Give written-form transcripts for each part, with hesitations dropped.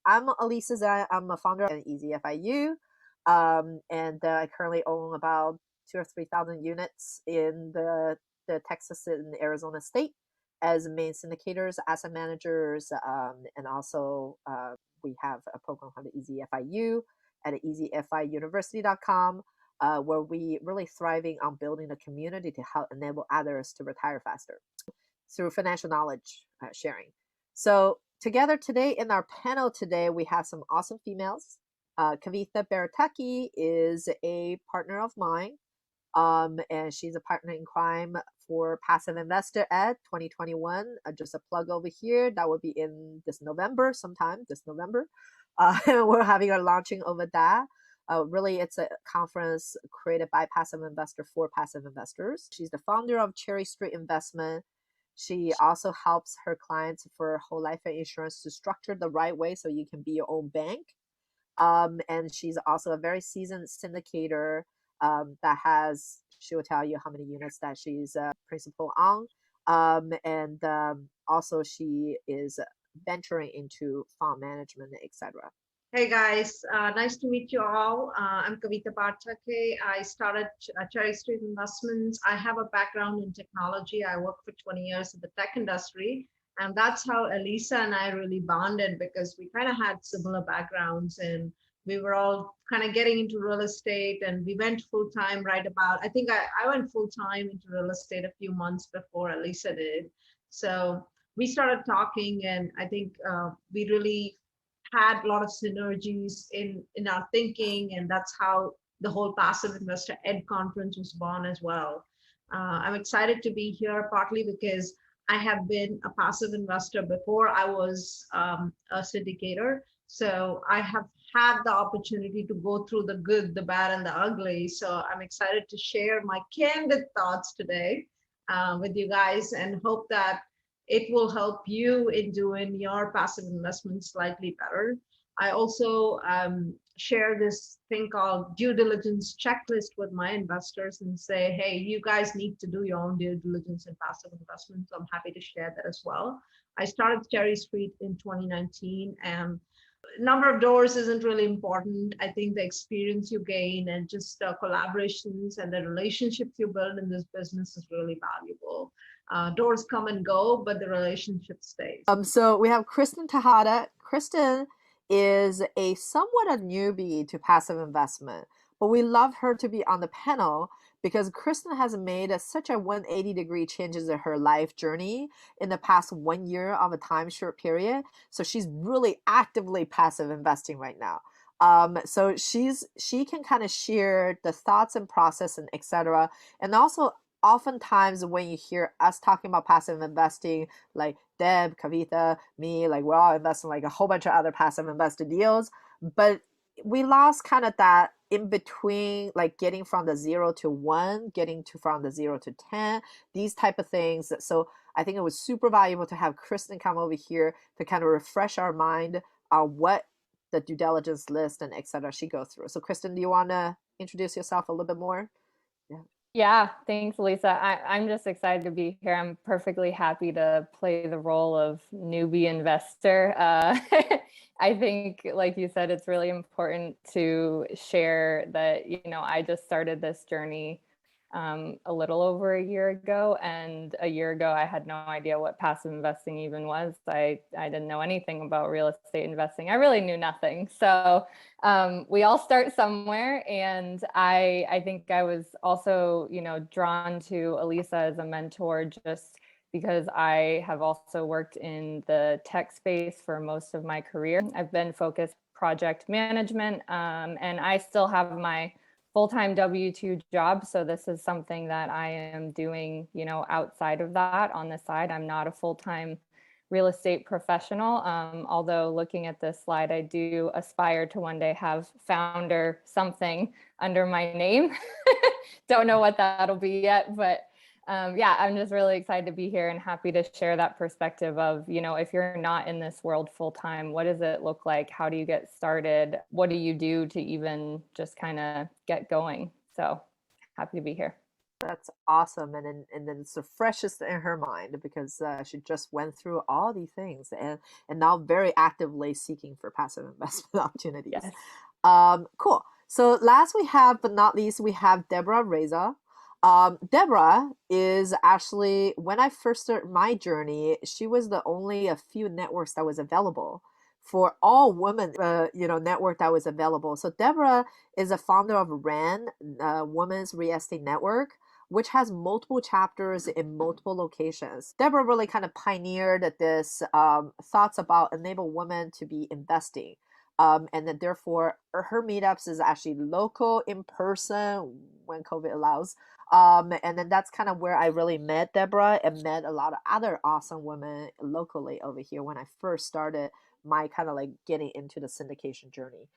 I'm Elisa Zhang. I'm a founder of Easy FIU, and I currently own about 2 or 3 thousand units in the Texas and Arizona state as main syndicators, asset managers, and also we have a program called Easy FIU at easyfiuniversity.com, where we really thriving on building a community to help enable others to retire faster through financial knowledge sharing. So together today in our panel today, we have some awesome females. Kavitha Barratake is a partner of mine, and she's a partner in crime for Passive Investor Ed 2021. Just a plug over here. That will be in this November, sometime this November. We're having a launching over that. Really, it's a conference created by Passive Investor for passive investors. She's the founder of Cherry Street Investment. She also helps her clients for whole life insurance to structure the right way so you can be your own bank. And she's also a very seasoned syndicator that has, she will tell you how many units that she's a principal on. Also she is venturing into fund management, etc. Hey guys, nice to meet you all. I'm Kavitha Barratake. I started Cherry Street Investments. I have a background in technology. I worked for 20 years in the tech industry. And that's how Elisa and I really bonded, because we kind of had similar backgrounds and we were all kind of getting into real estate, and we went full time right about, I think I went full time into real estate a few months before Elisa did. So we started talking, and I think we really had a lot of synergies in our thinking, and that's how the whole Passive Investor Ed conference was born as well. I'm excited to be here, partly because I have been a passive investor before I was a syndicator. So I have had the opportunity to go through the good, the bad, and the ugly. So I'm excited to share my candid thoughts today with you guys, and hope that it will help you in doing your passive investments slightly better. I also share this thing called due diligence checklist with my investors and say, hey, you guys need to do your own due diligence in passive investments. So I'm happy to share that as well. I started Cherry Street in 2019, and number of doors isn't really important. I think the experience you gain and just the collaborations and the relationships you build in this business is really valuable. Doors come and go, but the relationship stays. So we have Kristen Tejada. Kristen is a somewhat a newbie to passive investment, but we love her to be on the panel because Kristen has made such a 180-degree changes in her life journey in the past 1 year of a time short period. So she's really actively passive investing right now. So she can kind of share the thoughts and process and etc. And also oftentimes when you hear us talking about passive investing, like Deb, Kavitha, me, like we're all investing like a whole bunch of other passive investor deals, but we lost kind of that in between, like getting from the 0 to 1, getting to from the 0 to 10, these type of things. So I think it was super valuable to have Kristen come over here to kind of refresh our mind on what the due diligence list and etc. she goes through. So Kristen, do you want to introduce yourself a little bit more? Yeah, thanks, Lisa. I'm just excited to be here. I'm perfectly happy to play the role of newbie investor. I think, like you said, it's really important to share that, I just started this journey a little over a year ago. And a year ago, I had no idea what passive investing even was. I didn't know anything about real estate investing. I really knew nothing. So we all start somewhere. And I think I was also, drawn to Elisa as a mentor just because I have also worked in the tech space for most of my career. I've been focused project management, and I still have my full-time W-2 job. So this is something that I am doing, outside of that on the side. I'm not a full-time real estate professional. Although looking at this slide, I do aspire to one day have founder something under my name. Don't know what that'll be yet, but yeah, I'm just really excited to be here and happy to share that perspective of, if you're not in this world full time, what does it look like? How do you get started? What do you do to even just kind of get going? So happy to be here. That's awesome, and then it's the freshest in her mind because she just went through all these things and now very actively seeking for passive investment opportunities. Yes. Cool. So last we have, but not least, we have Deborah Razo. Deborah is actually, when I first started my journey, she was the only a few networks that was available for all women, network that was available. So Deborah is a founder of RAN, Women's Real Estate Network, which has multiple chapters in multiple locations. Deborah really kind of pioneered this thoughts about enable women to be investing. And then therefore her meetups is actually local, in person, when COVID allows. And then that's kind of where I really met Deborah and met a lot of other awesome women locally over here when I first started my kind of like getting into the syndication journey.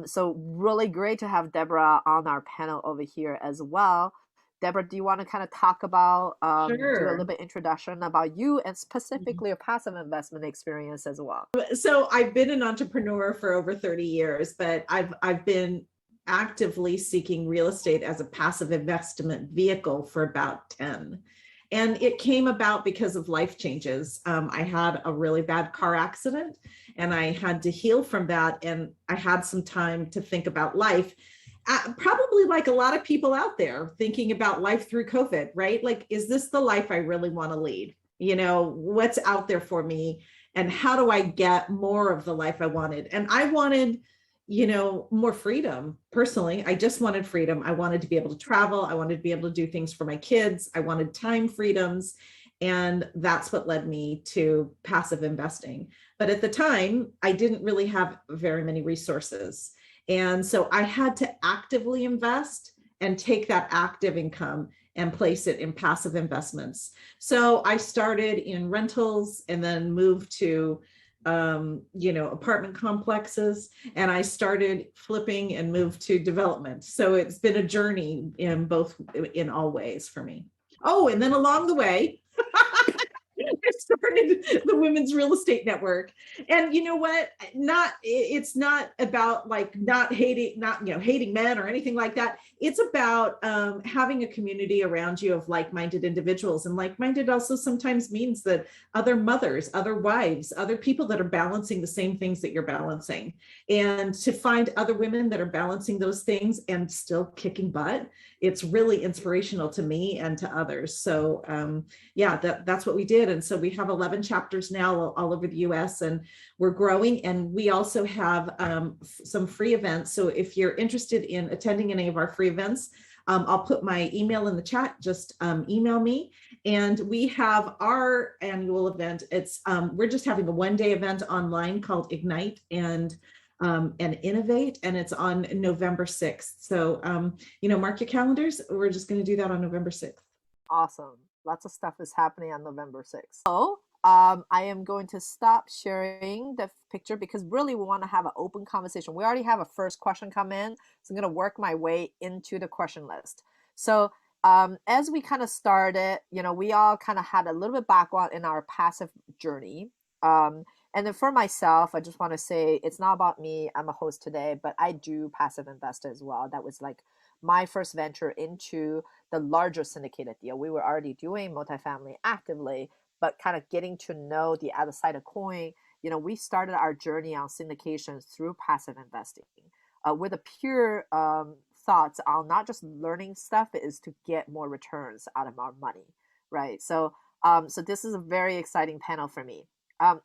So really great to have Deborah on our panel over here as well. Deborah, do you want to kind of talk about, do a little bit introduction about you and specifically your passive investment experience as well? So I've been an entrepreneur for over 30 years, but I've been actively seeking real estate as a passive investment vehicle for about 10. And it came about because of life changes. I had a really bad car accident and I had to heal from that. And I had some time to think about life. Probably like a lot of people out there thinking about life through COVID, right? Like, is this the life I really want to lead? You know, what's out there for me and how do I get more of the life I wanted? And I wanted, more freedom. Personally, I just wanted freedom. I wanted to be able to travel. I wanted to be able to do things for my kids. I wanted time freedoms. And that's what led me to passive investing. But at the time, I didn't really have very many resources. And so I had to actively invest and take that active income and place it in passive investments. So I started in rentals and then moved to, apartment complexes, and I started flipping and moved to development. So it's been a journey in all ways for me. Oh, and then along the way, I started the Women's Real Estate Network. And you know what? It's not about like hating men or anything like that. It's about having a community around you of like-minded individuals. And like-minded also sometimes means that other mothers, other wives, other people that are balancing the same things that you're balancing. And to find other women that are balancing those things and still kicking butt, it's really inspirational to me and to others. So that's what we did. And so we have 11 chapters now all over the US, and we're growing. And we also have some free events. So if you're interested in attending any of our free events, I'll put my email in the chat, just email me. And we have our annual event. It's we're just having a one-day event online called Ignite and Innovate, and it's on November 6th. So, mark your calendars. We're just going to do that on November 6th. Awesome. Lots of stuff is happening on November 6th. So I am going to stop sharing the picture because really we want to have an open conversation. We already have a first question come in, so I'm going to work my way into the question list. So as we kind of started, we all kind of had a little bit background in our passive journey. And then for myself, I just want to say it's not about me. I'm a host today, but I do passive invest as well. That was like my first venture into the larger syndicated deal. We were already doing multifamily actively, but kind of getting to know the other side of coin. We started our journey on syndications through passive investing with a pure thoughts on not just learning stuff, but is to get more returns out of our money, right? So this is a very exciting panel for me.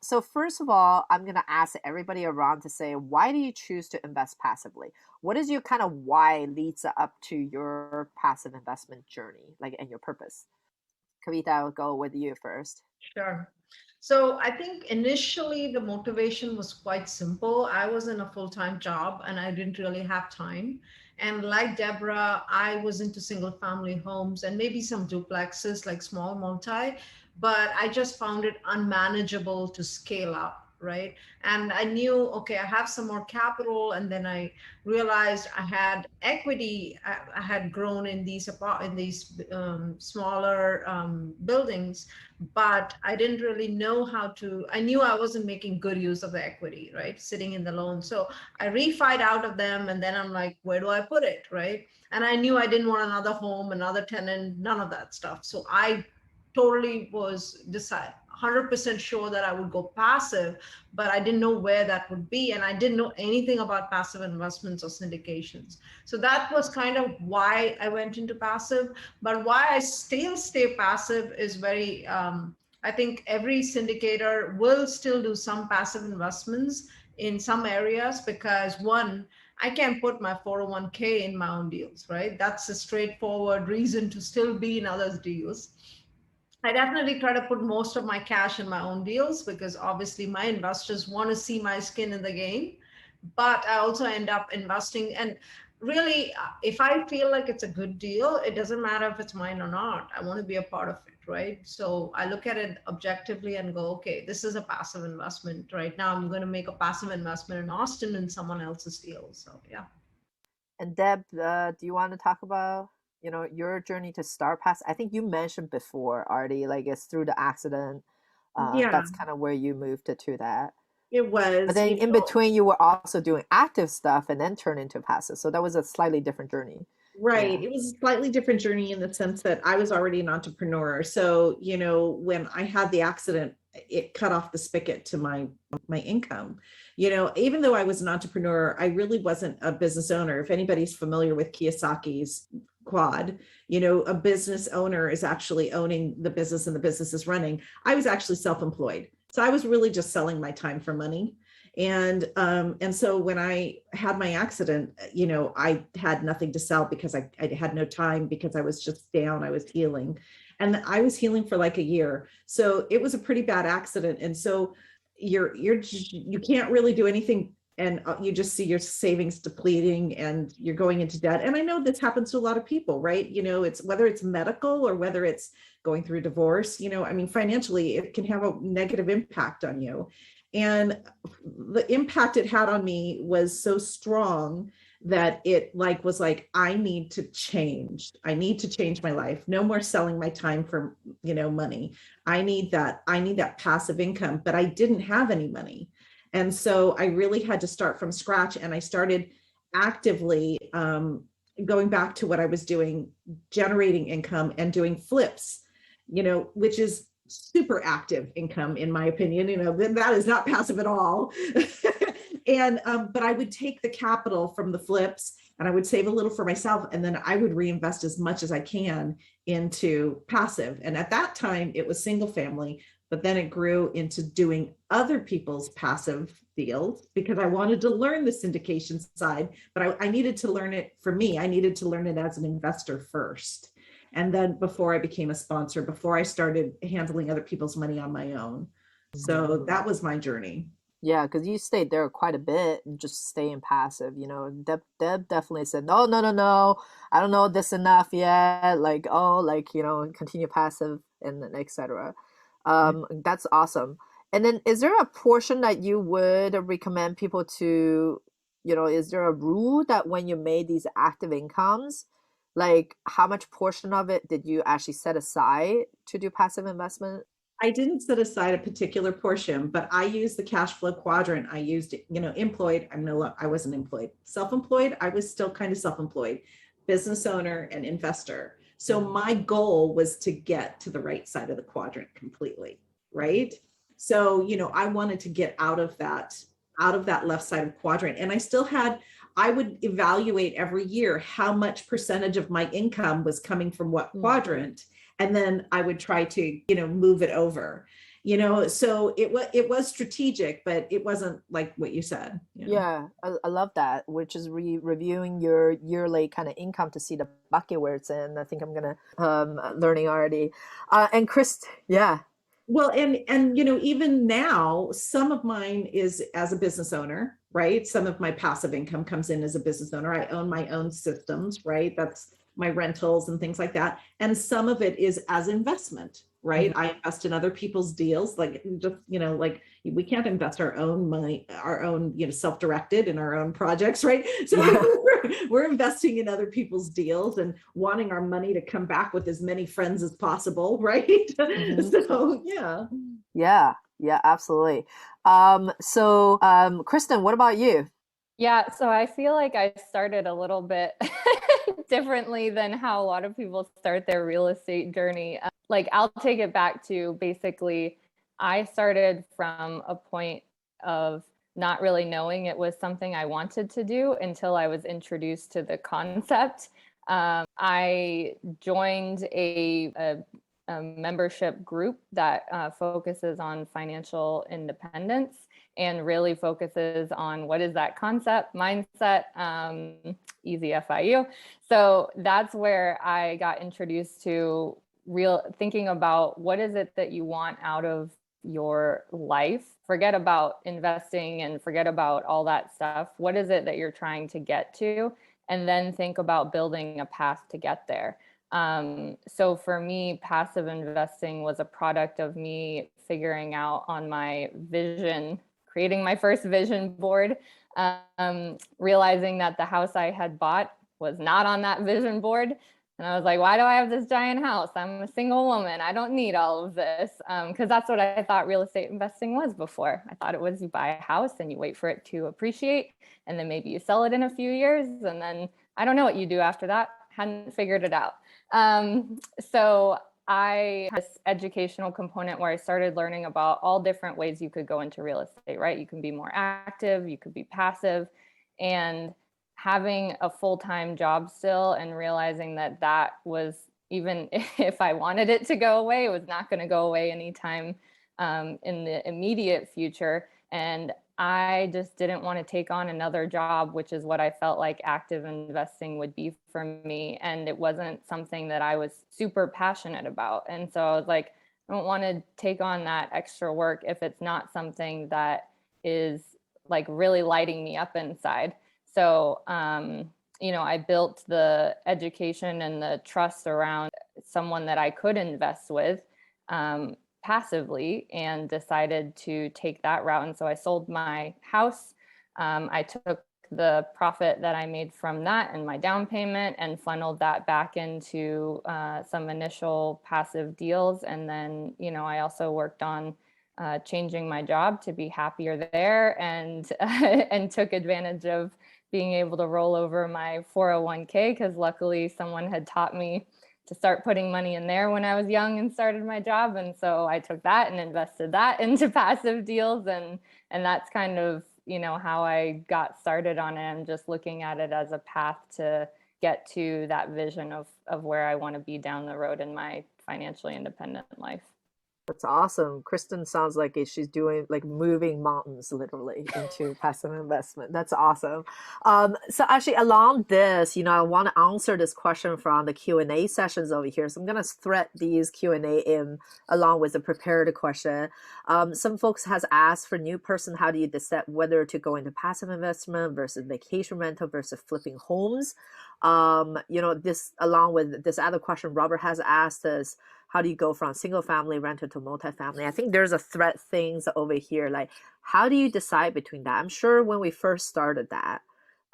So first of all, I'm going to ask everybody around to say, why do you choose to invest passively? What is your kind of why leads up to your passive investment journey, and your purpose? Kavitha, I will go with you first. Sure. So I think initially the motivation was quite simple. I was in a full-time job and I didn't really have time. And like Deborah, I was into single family homes and maybe some duplexes, like small multi, but I just found it unmanageable to scale up, right? And I knew, okay, I have some more capital, and then I realized I had equity. I had grown in these smaller buildings, but I didn't really know how to. I knew I wasn't making good use of the equity, right? Sitting in the loan, so I refied out of them, and then I'm like, where do I put it, right? And I knew I didn't want another home, another tenant, none of that stuff. So I totally was 100% sure that I would go passive, but I didn't know where that would be. And I didn't know anything about passive investments or syndications. So that was kind of why I went into passive. But why I still stay passive is very, I think every syndicator will still do some passive investments in some areas, because one, I can't put my 401k in my own deals, right? That's a straightforward reason to still be in others' deals. I definitely try to put most of my cash in my own deals, because obviously my investors want to see my skin in the game. But I also end up investing. And really, if I feel like it's a good deal, it doesn't matter if it's mine or not. I want to be a part of it, right? So I look at it objectively and go, okay, this is a passive investment. Right now, I'm going to make a passive investment in Austin in someone else's deal. So yeah. And Deb, do you want to talk about, your journey to start passive? I think you mentioned before, Artie, like it's through the accident. Yeah, That's kind of where you moved to that. it was. But then in between, you were also doing active stuff and then turned into passive. So that was a slightly different journey. Right. Yeah. It was a slightly different journey in the sense that I was already an entrepreneur. So, when I had the accident, it cut off the spigot to my income. Even though I was an entrepreneur, I really wasn't a business owner. If anybody's familiar with Kiyosaki's quad, a business owner is actually owning the business and the business is running. I was actually self-employed. So I was really just selling my time for money. And so when I had my accident, I had nothing to sell because I had no time, because I was just down, I was healing, and I was healing for like a year. So it was a pretty bad accident. And so you can't really do anything. And you just see your savings depleting and you're going into debt. And I know this happens to a lot of people, right? It's whether it's medical or whether it's going through divorce, financially, it can have a negative impact on you. And the impact it had on me was so strong that it was like, I need to change. I need to change my life. No more selling my time for, money. I need that passive income, but I didn't have any money. And so I really had to start from scratch. And I started actively going back to what I was doing, generating income and doing flips, which is super active income, in my opinion. That is not passive at all. And but I would take the capital from the flips and I would save a little for myself, and then I would reinvest as much as I can into passive. And at that time it was single family, but then it grew into doing other people's passive deals because I wanted to learn the syndication side, but I needed to learn it for me. I needed to learn it as an investor first. And then before I became a sponsor, before I started handling other people's money on my own. So that was my journey. Yeah, because you stayed there quite a bit and just staying passive. Deb definitely said, no, I don't know this enough yet. Continue passive and etc. That's awesome. And then is there a portion that you would recommend people to, is there a rule that when you made these active incomes, like how much portion of it did you actually set aside to do passive investment? I didn't set aside a particular portion, but I used the cash flow quadrant. I used, employed. I wasn't employed. Self-employed. I was still kind of self-employed, business owner and investor. So my goal was to get to the right side of the quadrant completely, right? So, I wanted to get out of that left side of quadrant. And I would evaluate every year how much percentage of my income was coming from what quadrant. And then I would try to, move it over, so it was strategic, but it wasn't like what you said. Yeah, I love that, which is reviewing your yearly kind of income to see the bucket where it's in. I think I'm going to learning already. And Chris, yeah. Well, and even now, some of mine is as a business owner, right? Some of my passive income comes in as a business owner. I own my own systems, right? That's my rentals and things like that. And some of it is as investment, right? I invest in other people's deals, like just, like we can't invest our own money, our own, self-directed in our own projects, right? So we're investing in other people's deals and wanting our money to come back with as many friends as possible, right? So yeah, absolutely. Kristen, what about you? Yeah, so I feel like I started a little bit differently than how a lot of people start their real estate journey. Like, I'll take it back to basically, I started from a point of not really knowing it was something I wanted to do until I was introduced to the concept. I joined a membership group that focuses on financial independence and really focuses on what is that concept, mindset, easy FIU. So that's where I got introduced to thinking about what is it that you want out of your life. Forget about investing and forget about all that stuff. What is it that you're trying to get to? And then think about building a path to get there. So for me, passive investing was a product of me figuring out on my vision, creating my first vision board, realizing that the house I had bought was not on that vision board. And I was like, why do I have this giant house? I'm a single woman. I don't need all of this. Because that's what I thought real estate investing was before. I thought it was you buy a house and you wait for it to appreciate. And then maybe you sell it in a few years. And then I don't know what you do after that. Hadn't figured it out. So I had this educational component where I started learning about all different ways you could go into real estate, right? You can be more active, you could be passive, and having a full-time job still and realizing that that was, even if I wanted it to go away, it was not going to go away anytime in the immediate future. And I just didn't want to take on another job, which is what I felt like active investing would be for me. And it wasn't something that I was super passionate about. And so I was like, I don't want to take on that extra work if it's not something that is like really lighting me up inside. So, I built the education and the trust around someone that I could invest with passively and decided to take that route. And so I sold my house. I took the profit that I made from that and my down payment and funneled that back into some initial passive deals. And then, I also worked on changing my job to be happier there and and took advantage of being able to roll over my 401k because luckily someone had taught me to start putting money in there when I was young and started my job. And so I took that and invested that into passive deals. And that's kind of, how I got started on it. I'm just looking at it as a path to get to that vision of where I want to be down the road in my financially independent life. That's awesome. Kristen sounds like she's doing like moving mountains literally into passive investment. That's awesome. So actually along this, I want to answer this question from the Q&A sessions over here. So I'm going to thread these Q&A in along with the prepared question. Some folks has asked for new person, how do you decide whether to go into passive investment versus vacation rental versus flipping homes? This along with this other question Robert has asked us, how do you go from single family rental to multifamily? I think there's a thread things over here. Like, how do you decide between that? I'm sure when we first started that,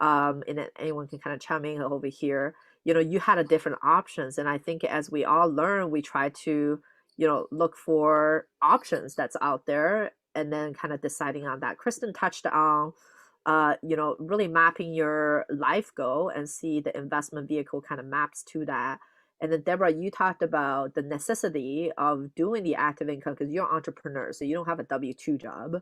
and anyone can kind of chime in over here, you had a different options. And I think as we all learn, we try to, look for options that's out there and then kind of deciding on that. Kristen touched on, really mapping your life goal and see the investment vehicle kind of maps to that. And then Deborah, you talked about the necessity of doing the active income because you're an entrepreneur, so you don't have a W-2 job.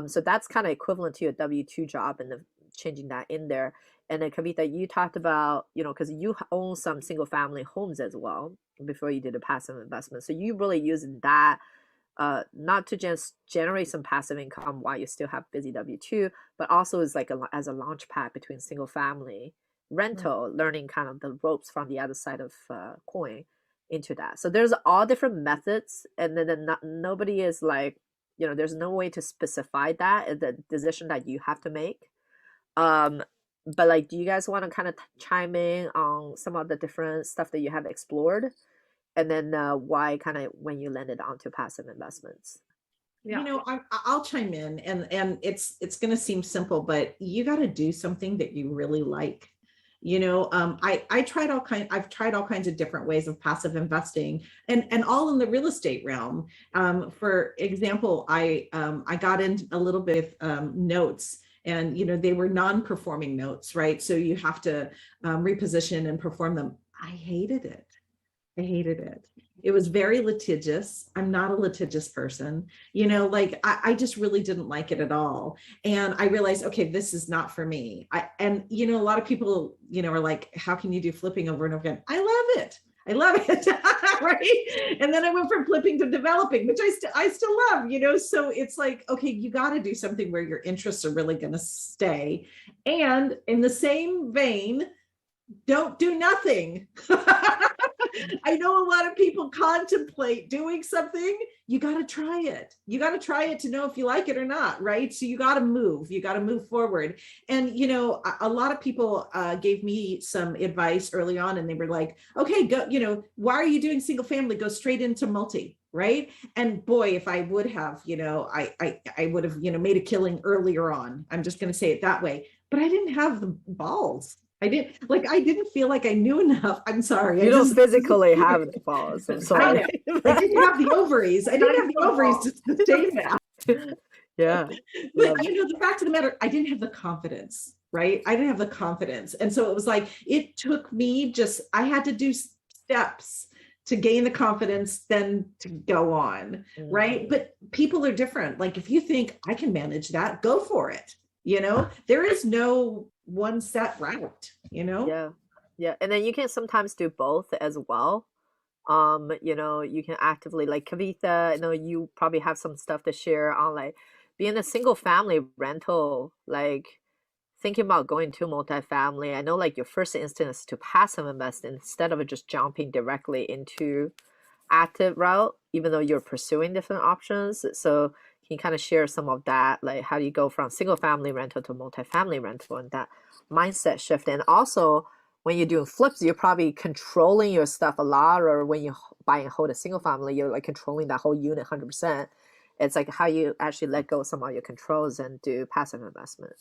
So that's kind of equivalent to a W-2 job and changing that in there. And then Kavitha, you talked about, because you own some single family homes as well before you did a passive investment. So you really using that not to just generate some passive income while you still have busy W-2, but also as like as a launch pad between single family rental, learning kind of the ropes from the other side of coin into that. So there's all different methods, and then nobody is like, there's no way to specify that, the decision that you have to make. But like, do you guys want to kind of chime in on some of the different stuff that you have explored? and then why kind of when you landed onto passive investments? Yeah. You know, I'll chime in, and it's going to seem simple, but you got to do something that you really like. You know, I've tried all kinds of different ways of passive investing, and all in the real estate realm. For example, I got in a little bit of notes, and you know, they were non-performing notes, right? So you have to reposition and perform them. I hated it. I hated it. It was very litigious. I'm not a litigious person, you know, like I just really didn't like it at all. And I realized, okay, this is not for me. And you know, a lot of people, you know, are like, how can you do flipping over and over again? I love it. I love it. Right. And then I went from flipping to developing, which I still love, you know. So it's like, okay, you got to do something where your interests are really going to stay. And in the same vein, don't do nothing. I know a lot of people contemplate doing something. You got to try it. You got to try it to know if you like it or not, right? So you got to move forward. And, you know, a lot of people gave me some advice early on, and they were like, okay, go, you know, why are you doing single family? Go straight into multi. Right. And boy, if I would have, you know, I would have, you know, made a killing earlier on. I'm just going to say it that way. But I didn't have the balls. I didn't feel like I knew enough. I'm sorry. You don't physically have the balls. I'm sorry. I didn't have the ovaries. I didn't have the ovaries to sustain that. Yeah. But you know, the fact of the matter, I didn't have the confidence, right? I didn't have the confidence. And so it was like, it took me I had to do steps to gain the confidence, then to go on, right? But people are different. Like if you think I can manage that, go for it. You know, there is no one set route, you know? Yeah. And then you can sometimes do both as well. You know, you can actively, like Kavitha, I know you probably have some stuff to share on like being a single family rental, like thinking about going to multifamily. I know like your first instinct is to passive invest instead of just jumping directly into active route, even though you're pursuing different options. So can you kind of share some of that? Like how do you go from single family rental to multifamily rental and that mindset shift? And also when you're doing flips, you're probably controlling your stuff a lot, or when you buy and hold a single family, you're like controlling that whole unit 100%. It's like how you actually let go of some of your controls and do passive investment.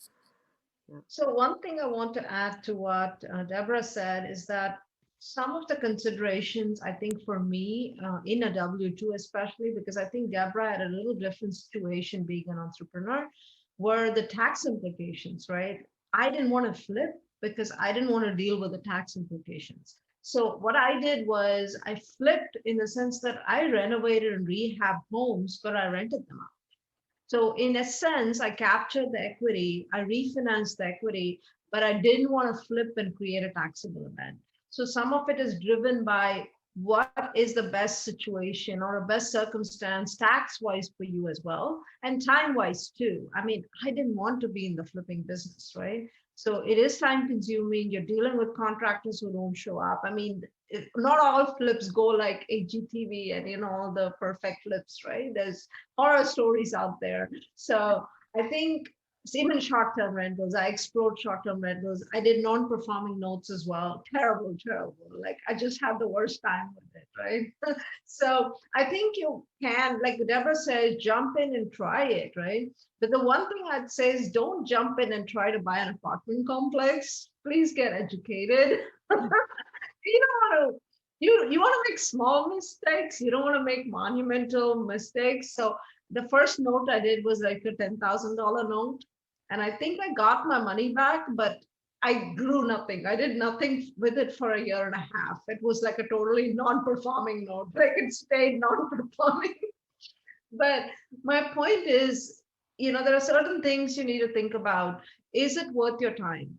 Yeah. So one thing I want to add to what Deborah said is that some of the considerations, I think for me in a W-2 especially, because I think Deborah had a little different situation being an entrepreneur, were the tax implications, right? I didn't want to flip because I didn't want to deal with the tax implications. So what I did was I flipped in the sense that I renovated and rehabbed homes, but I rented them out. So in a sense, I captured the equity, I refinanced the equity, but I didn't want to flip and create a taxable event. So some of it is driven by what is the best situation or a best circumstance tax-wise for you as well, and time-wise too. I mean, I didn't want to be in the flipping business, right? So it is time-consuming. You're dealing with contractors who don't show up. I mean, not all flips go like HGTV and, you know, all the perfect flips, right? There's horror stories out there. So I think even short-term rentals, I explored short-term rentals. I did non-performing notes as well. Terrible. Like I just had the worst time with it, right? So I think you can, like Deborah says, jump in and try it, right? But the one thing I'd say is don't jump in and try to buy an apartment complex. Please get educated. You don't want to. You want to make small mistakes. You don't want to make monumental mistakes. So the first note I did was like a $10,000 note. And I think I got my money back, but I grew nothing. I did nothing with it for a year and a half. It was like a totally non-performing note. Like it stayed non-performing. But my point is, you know, there are certain things you need to think about. Is it worth your time?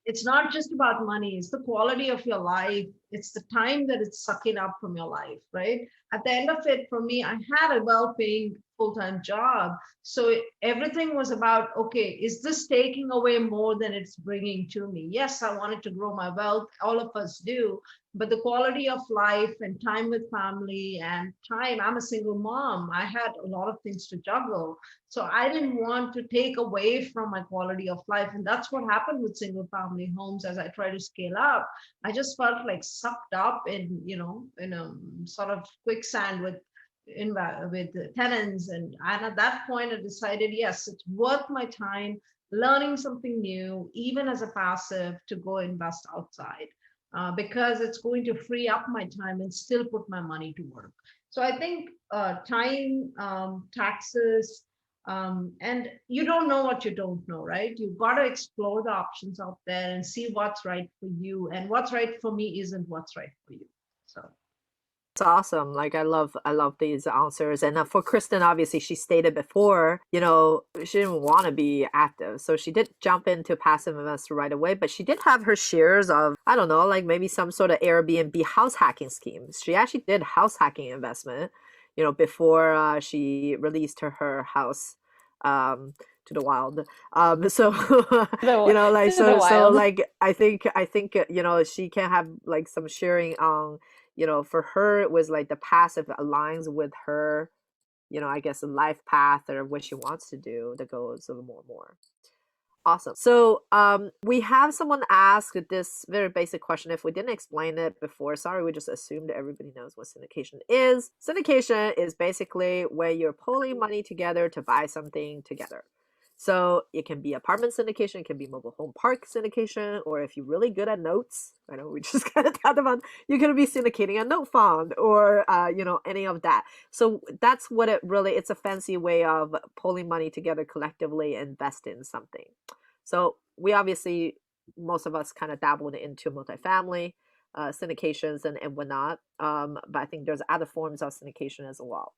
It's not just about money. It's the quality of your life. It's the time that it's sucking up from your life, right? At the end of it, for me, I had a well-paying full-time job. So everything was about, okay, is this taking away more than it's bringing to me? Yes, I wanted to grow my wealth. All of us do. But the quality of life and time with family and time, I'm a single mom. I had a lot of things to juggle. So I didn't want to take away from my quality of life. And that's what happened with single family homes as I try to scale up. I just felt like sucked up in, in a sort of quicksand with the tenants. And at that point, I decided, yes, it's worth my time learning something new, even as a passive, to go invest outside, because it's going to free up my time and still put my money to work. So I think time, taxes, and you don't know what you don't know, right? You've got to explore the options out there and see what's right for you. And what's right for me isn't what's right for you. So it's awesome. Like I love these answers. And for Kristen, obviously, she stated before, she didn't want to be active, so she did jump into passive investor right away. But she did have her shares of, I don't know, like maybe some sort of Airbnb house hacking scheme. She actually did house hacking investment, before she released her house to the wild. So like I think she can have like some sharing on. For her, it was like the passive aligns with her, I guess, life path or what she wants to do that goes a little more and more. Awesome. So we have someone ask this very basic question. If we didn't explain it before, sorry, we just assumed everybody knows what syndication is. Syndication is basically where you're pulling money together to buy something together. So it can be apartment syndication, it can be mobile home park syndication, or if you're really good at notes, I know we just kind of talked about, you're going to be syndicating a note fund or, any of that. So that's what it's a fancy way of pulling money together collectively and invest in something. So we obviously, most of us kind of dabbled into multifamily syndications and whatnot. But I think there's other forms of syndication as well.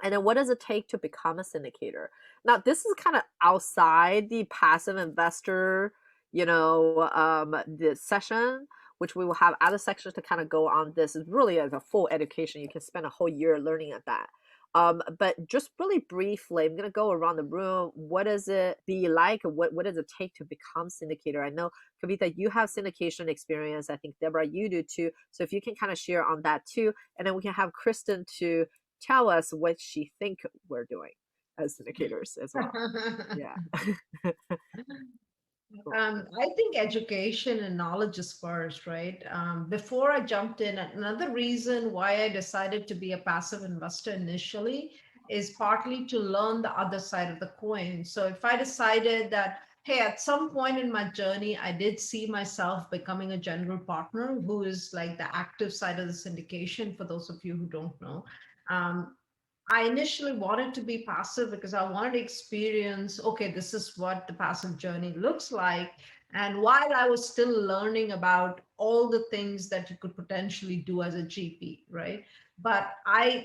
And then what does it take to become a syndicator? Now, this is kind of outside the passive investor, the session, which we will have other sections to kind of go on. This is really as a full education. You can spend a whole year learning at that. But just really briefly, I'm going to go around the room. What does it be like? What does it take to become syndicator? I know, Kavitha, you have syndication experience. I think, Deborah, you do too. So if you can kind of share on that too. And then we can have Kristen to tell us what she think we're doing as syndicators as well. Yeah. I think education and knowledge is first, right? Before I jumped in, another reason why I decided to be a passive investor initially is partly to learn the other side of the coin. So if I decided that, hey, at some point in my journey, I did see myself becoming a general partner, who is like the active side of the syndication, for those of you who don't know. I initially wanted to be passive because I wanted to experience, okay, this is what the passive journey looks like. And while I was still learning about all the things that you could potentially do as a GP, right? But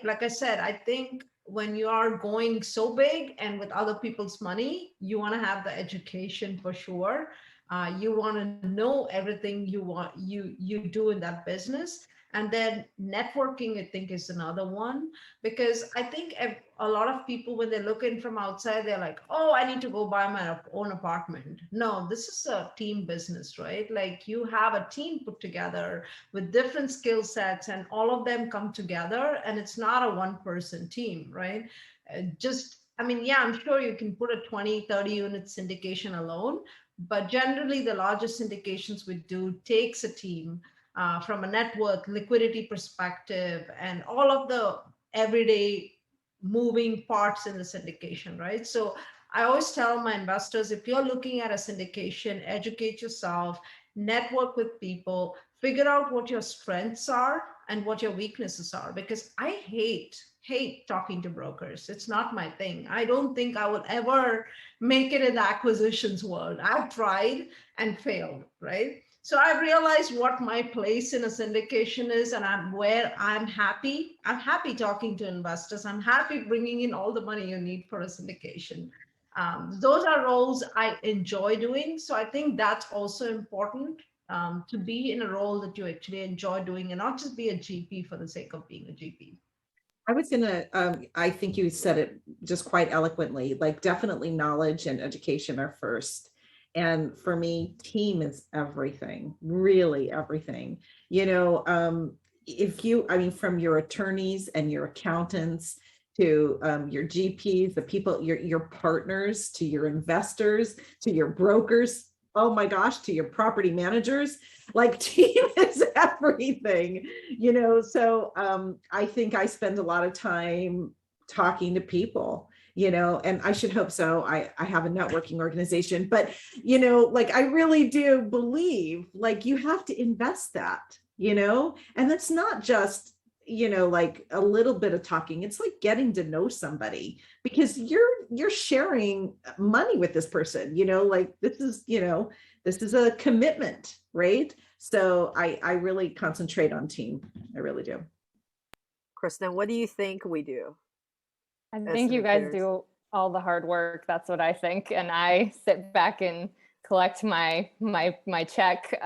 like I said, I think when you are going so big and with other people's money, you want to have the education for sure. You want to know everything you do in that business. And then networking, I think, is another one, because I think a lot of people, when they look in from outside, they're like, oh, I need to go buy my own apartment. No, this is a team business, right? Like you have a team put together with different skill sets and all of them come together, and it's not a one-person team, right? I'm sure you can put a 20, 30 unit syndication alone, but generally the largest syndications we do takes a team. From a net worth, liquidity perspective, and all of the everyday moving parts in the syndication, right? So I always tell my investors, if you're looking at a syndication, educate yourself, network with people, figure out what your strengths are and what your weaknesses are, because I hate talking to brokers. It's not my thing. I don't think I will ever make it in the acquisitions world. I've tried and failed, right? So I realized what my place in a syndication is, and I'm happy. I'm happy talking to investors. I'm happy bringing in all the money you need for a syndication. Those are roles I enjoy doing. So I think that's also important, to be in a role that you actually enjoy doing and not just be a GP for the sake of being a GP. I think you said it just quite eloquently, like definitely knowledge and education are first. And for me, team is everything, really everything. From your attorneys and your accountants to your GPs, the people, your partners, to your investors, to your brokers, oh my gosh, to your property managers. Like team is everything, So I think I spend a lot of time talking to people, and I should hope so. I have a networking organization, but like I really do believe like you have to invest that, and that's not just like a little bit of talking. It's like getting to know somebody, because you're sharing money with this person, like this is a commitment, right? So I really concentrate on team. I really do. Kristen, what do you think we do? I think you guys do all the hard work. That's what I think. And I sit back and collect my check.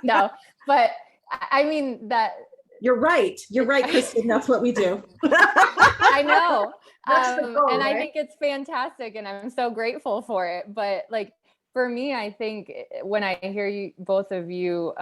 No, but I mean that. You're right, Kristen. That's what we do. I know. Goal, and right? I think it's fantastic, and I'm so grateful for it. But like for me, I think when I hear you, both of you,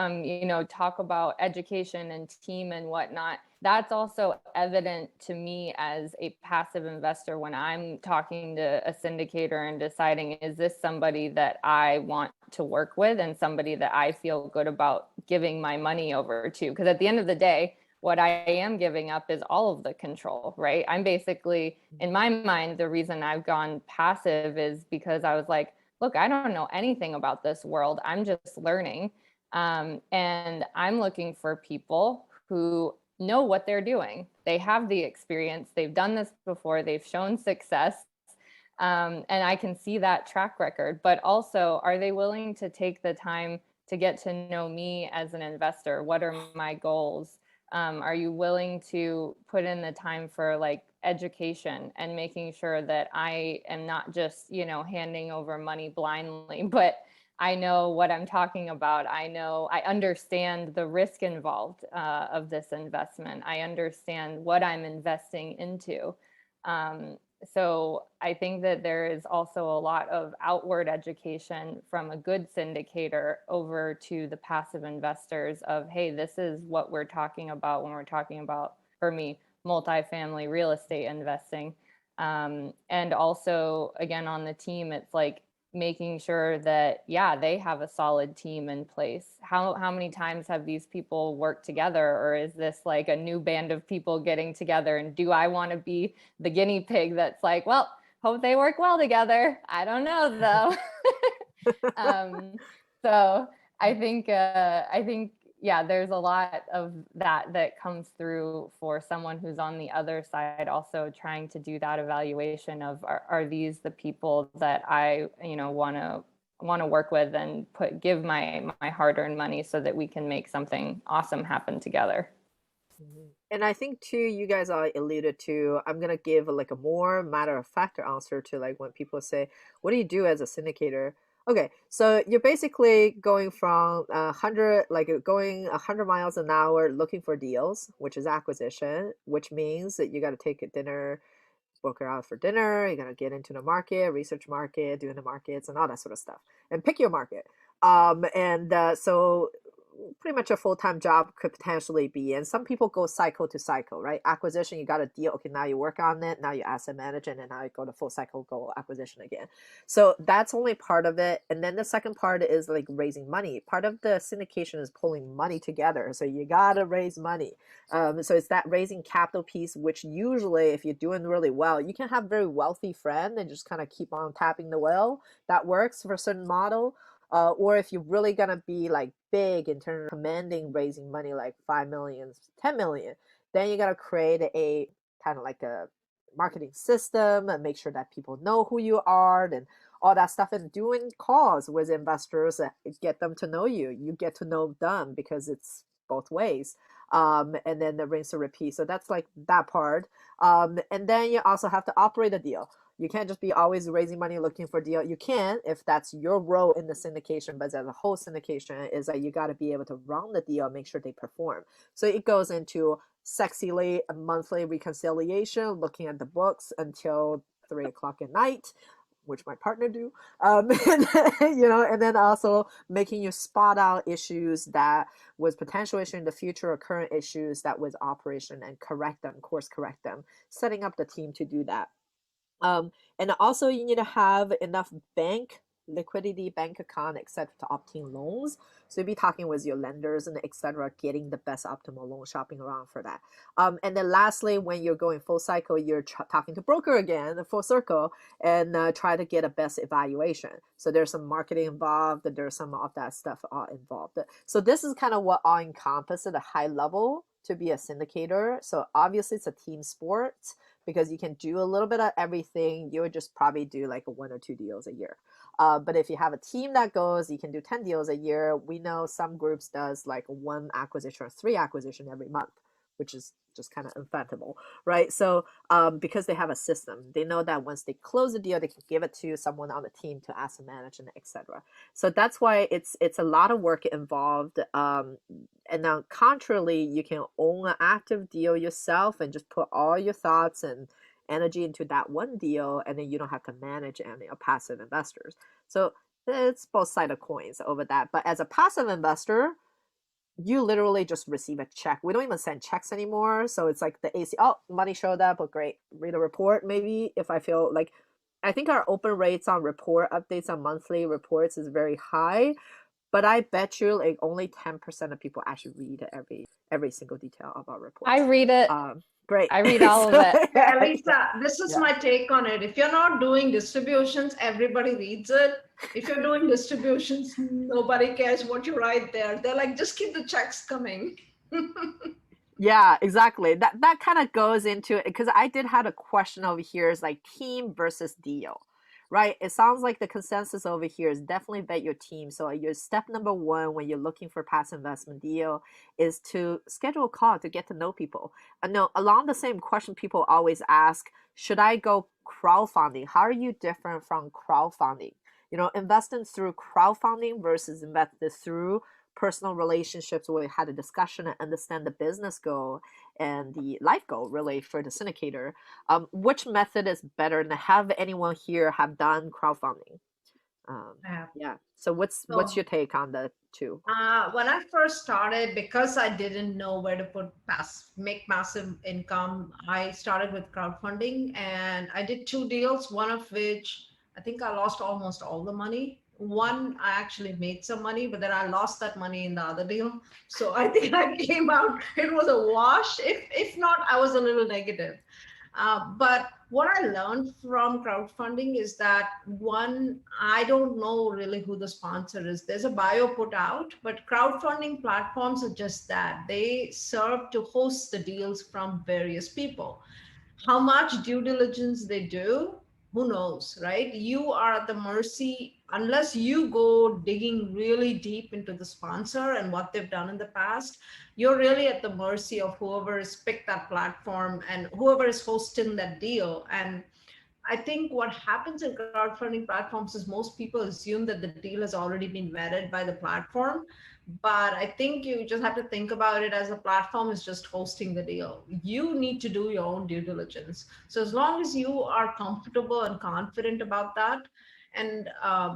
talk about education and team and whatnot, that's also evident to me as a passive investor when I'm talking to a syndicator and deciding, is this somebody that I want to work with and somebody that I feel good about giving my money over to? Because at the end of the day, what I am giving up is all of the control, right? I'm basically, in my mind, the reason I've gone passive is because I was like, look, I don't know anything about this world. I'm just learning. And I'm looking for people who know what they're doing. They have the experience. They've done this before. They've shown success. And I can see that track record. But also, are they willing to take the time to get to know me as an investor? What are my goals? Are you willing to put in the time for like education and making sure that I am not just, handing over money blindly, but I know what I'm talking about. I understand the risk involved of this investment. I understand what I'm investing into. So I think that there is also a lot of outward education from a good syndicator over to the passive investors of, hey, this is what we're talking about when we're talking about, for me, multifamily real estate investing. And also, again, on the team, it's like making sure that, yeah, they have a solid team in place. How many times have these people worked together, or is this like a new band of people getting together? And do I want to be the guinea pig that's like, well, hope they work well together? I don't know though. So I think yeah, there's a lot of that comes through for someone who's on the other side, also trying to do that evaluation of, are these the people that I want to work with and give my hard-earned money so that we can make something awesome happen together. And I think too, you guys are alluded to, I'm gonna give like a more matter of fact answer to like when people say, what do you do as a syndicator? Okay, so you're basically going from 100, like going 100 miles an hour looking for deals, which is acquisition, which means that you got to take a dinner, book her out for dinner. You're gonna get into the market, research market, doing the markets, and all that sort of stuff, and pick your market. So pretty much a full-time job could potentially be, and some people go cycle to cycle, right? Acquisition, you got a deal, okay, now you work on it, now you asset manage it, and now you go to full cycle, go acquisition again. So that's only part of it. And then the second part is like raising money. Part of the syndication is pulling money together, so you gotta raise money. So it's that raising capital piece, which usually if you're doing really well, you can have a very wealthy friend and just kind of keep on tapping the well. That works for a certain model. Or if you're really gonna be like big in terms of commanding raising money, like 5 million, 10 million, then you gotta create a kind of like a marketing system and make sure that people know who you are and all that stuff, and doing calls with investors, get them to know you. You get to know them because it's both ways. And then the rinse and repeat. So that's like that part. And then you also have to operate a deal. You can't just be always raising money looking for a deal. You can if that's your role in the syndication, but as a whole syndication is that you got to be able to run the deal, make sure they perform. So it goes into sexily monthly reconciliation, looking at the books until 3 o'clock at night, which my partner do, and, and then also making you spot out issues that was potential issue in the future or current issues that was operation and correct them, course correct them, setting up the team to do that. And also you need to have enough bank liquidity, bank account, etc., to obtain loans. So you'll be talking with your lenders and etc., getting the best optimal loan, shopping around for that. And then lastly, when you're going full cycle, you're talking to broker again, full circle, and try to get a best evaluation. So there's some marketing involved, there's some of that stuff involved. So this is kind of what all encompass at a high level to be a syndicator. So obviously it's a team sport because you can do a little bit of everything. You would just probably do like 1 or 2 deals a year. But if you have a team that goes, you can do 10 deals a year. We know some groups does like 1 acquisition or 3 acquisition every month, which is just kind of unfathomable, right? So because they have a system, they know that once they close the deal, they can give it to someone on the team to asset manage and etc. So that's why it's a lot of work involved. And now contrarily, you can own an active deal yourself and just put all your thoughts and energy into that one deal, and then you don't have to manage any passive investors. So it's both sides of coins over that. But as a passive investor, you literally just receive a check. We don't even send checks anymore. So it's like the AC, oh, money showed up, but great. Read a report maybe if I feel like, I think our open rates on report updates on monthly reports is very high, but I bet you like only 10% of people actually read every single detail of our reports. I read it. Great. I read all of it. Lisa, this is my take on it. If you're not doing distributions, everybody reads it. If you're doing distributions, nobody cares what you write there. They're like, just keep the checks coming. Yeah, exactly. That kind of goes into it because I did have a question over here is like team versus deal, right? It sounds like the consensus over here is definitely vet your team. So your step number 1 when you're looking for passive investment deal is to schedule a call to get to know people. And no, along the same question people always ask, should I go crowdfunding? How are you different from crowdfunding? You know, investing through crowdfunding versus investing through personal relationships where we had a discussion and understand the business goal and the life goal really for the syndicator. Which method is better, and have anyone here have done crowdfunding? Yeah. So what's your take on the two? When I first started, because I didn't know where to make massive income, I started with crowdfunding, and I did 2 deals, one of which I think I lost almost all the money. One, I actually made some money, but then I lost that money in the other deal. So I think I came out, it was a wash. If not, I was a little negative. But what I learned from crowdfunding is that, one, I don't know really who the sponsor is. There's a bio put out, but crowdfunding platforms are just that. They serve to host the deals from various people. How much due diligence they do, who knows, right? You are at the mercy, unless you go digging really deep into the sponsor and what they've done in the past, you're really at the mercy of whoever has picked that platform and whoever is hosting that deal. And I think what happens in crowdfunding platforms is most people assume that the deal has already been vetted by the platform. But I think you just have to think about it as a platform is just hosting the deal. You need to do your own due diligence. So as long as you are comfortable and confident about that, and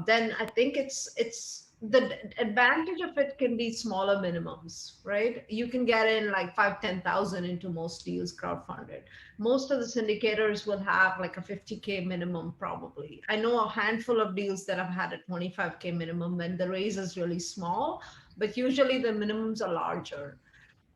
then I think it's the advantage of it can be smaller minimums, right? You can get in like 5-10,000 into most deals crowdfunded. Most of the syndicators will have like a 50K minimum probably. I know a handful of deals that have had a 25K minimum when the raise is really small, but usually the minimums are larger.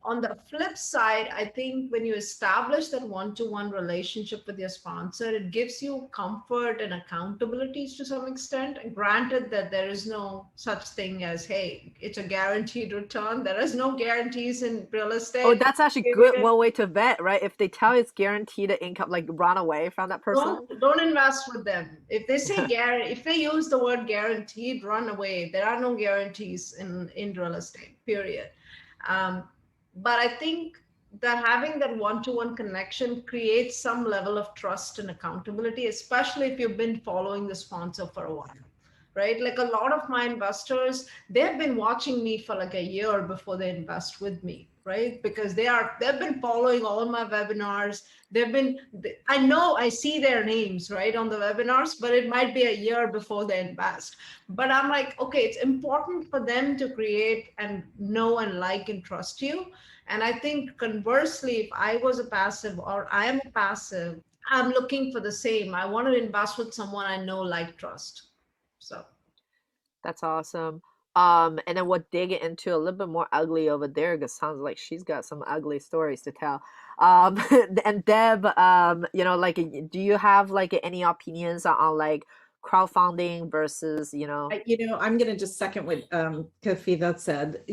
On the flip side, I think when you establish that one-to-one relationship with your sponsor, it gives you comfort and accountabilities to some extent. And granted that there is no such thing as, hey, it's a guaranteed return. There is no guarantees in real estate. Oh, that's actually good. One way to vet, right? If they tell you it's guaranteed income, like run away from that person. Don't invest with them. If they say if they use the word guaranteed, run away. There are no guarantees in real estate, period. But I think that having that one-to-one connection creates some level of trust and accountability, especially if you've been following the sponsor for a while, right? Like a lot of my investors, they've been watching me for like a year before they invest with me, right? Because they've been following all my webinars. I see their names, right, on the webinars, but it might be a year before they invest. But I'm like, okay, it's important for them to create and know and like and trust you. And I think conversely, if I was a passive or I am a passive, I'm looking for the same. I want to invest with someone I know, like, trust. So That's awesome. And then we'll dig into a little bit more ugly over there because sounds like she's got some ugly stories to tell. And Deb, like, do you have like any opinions on like crowdfunding versus, I'm going to just second what Kavitha said.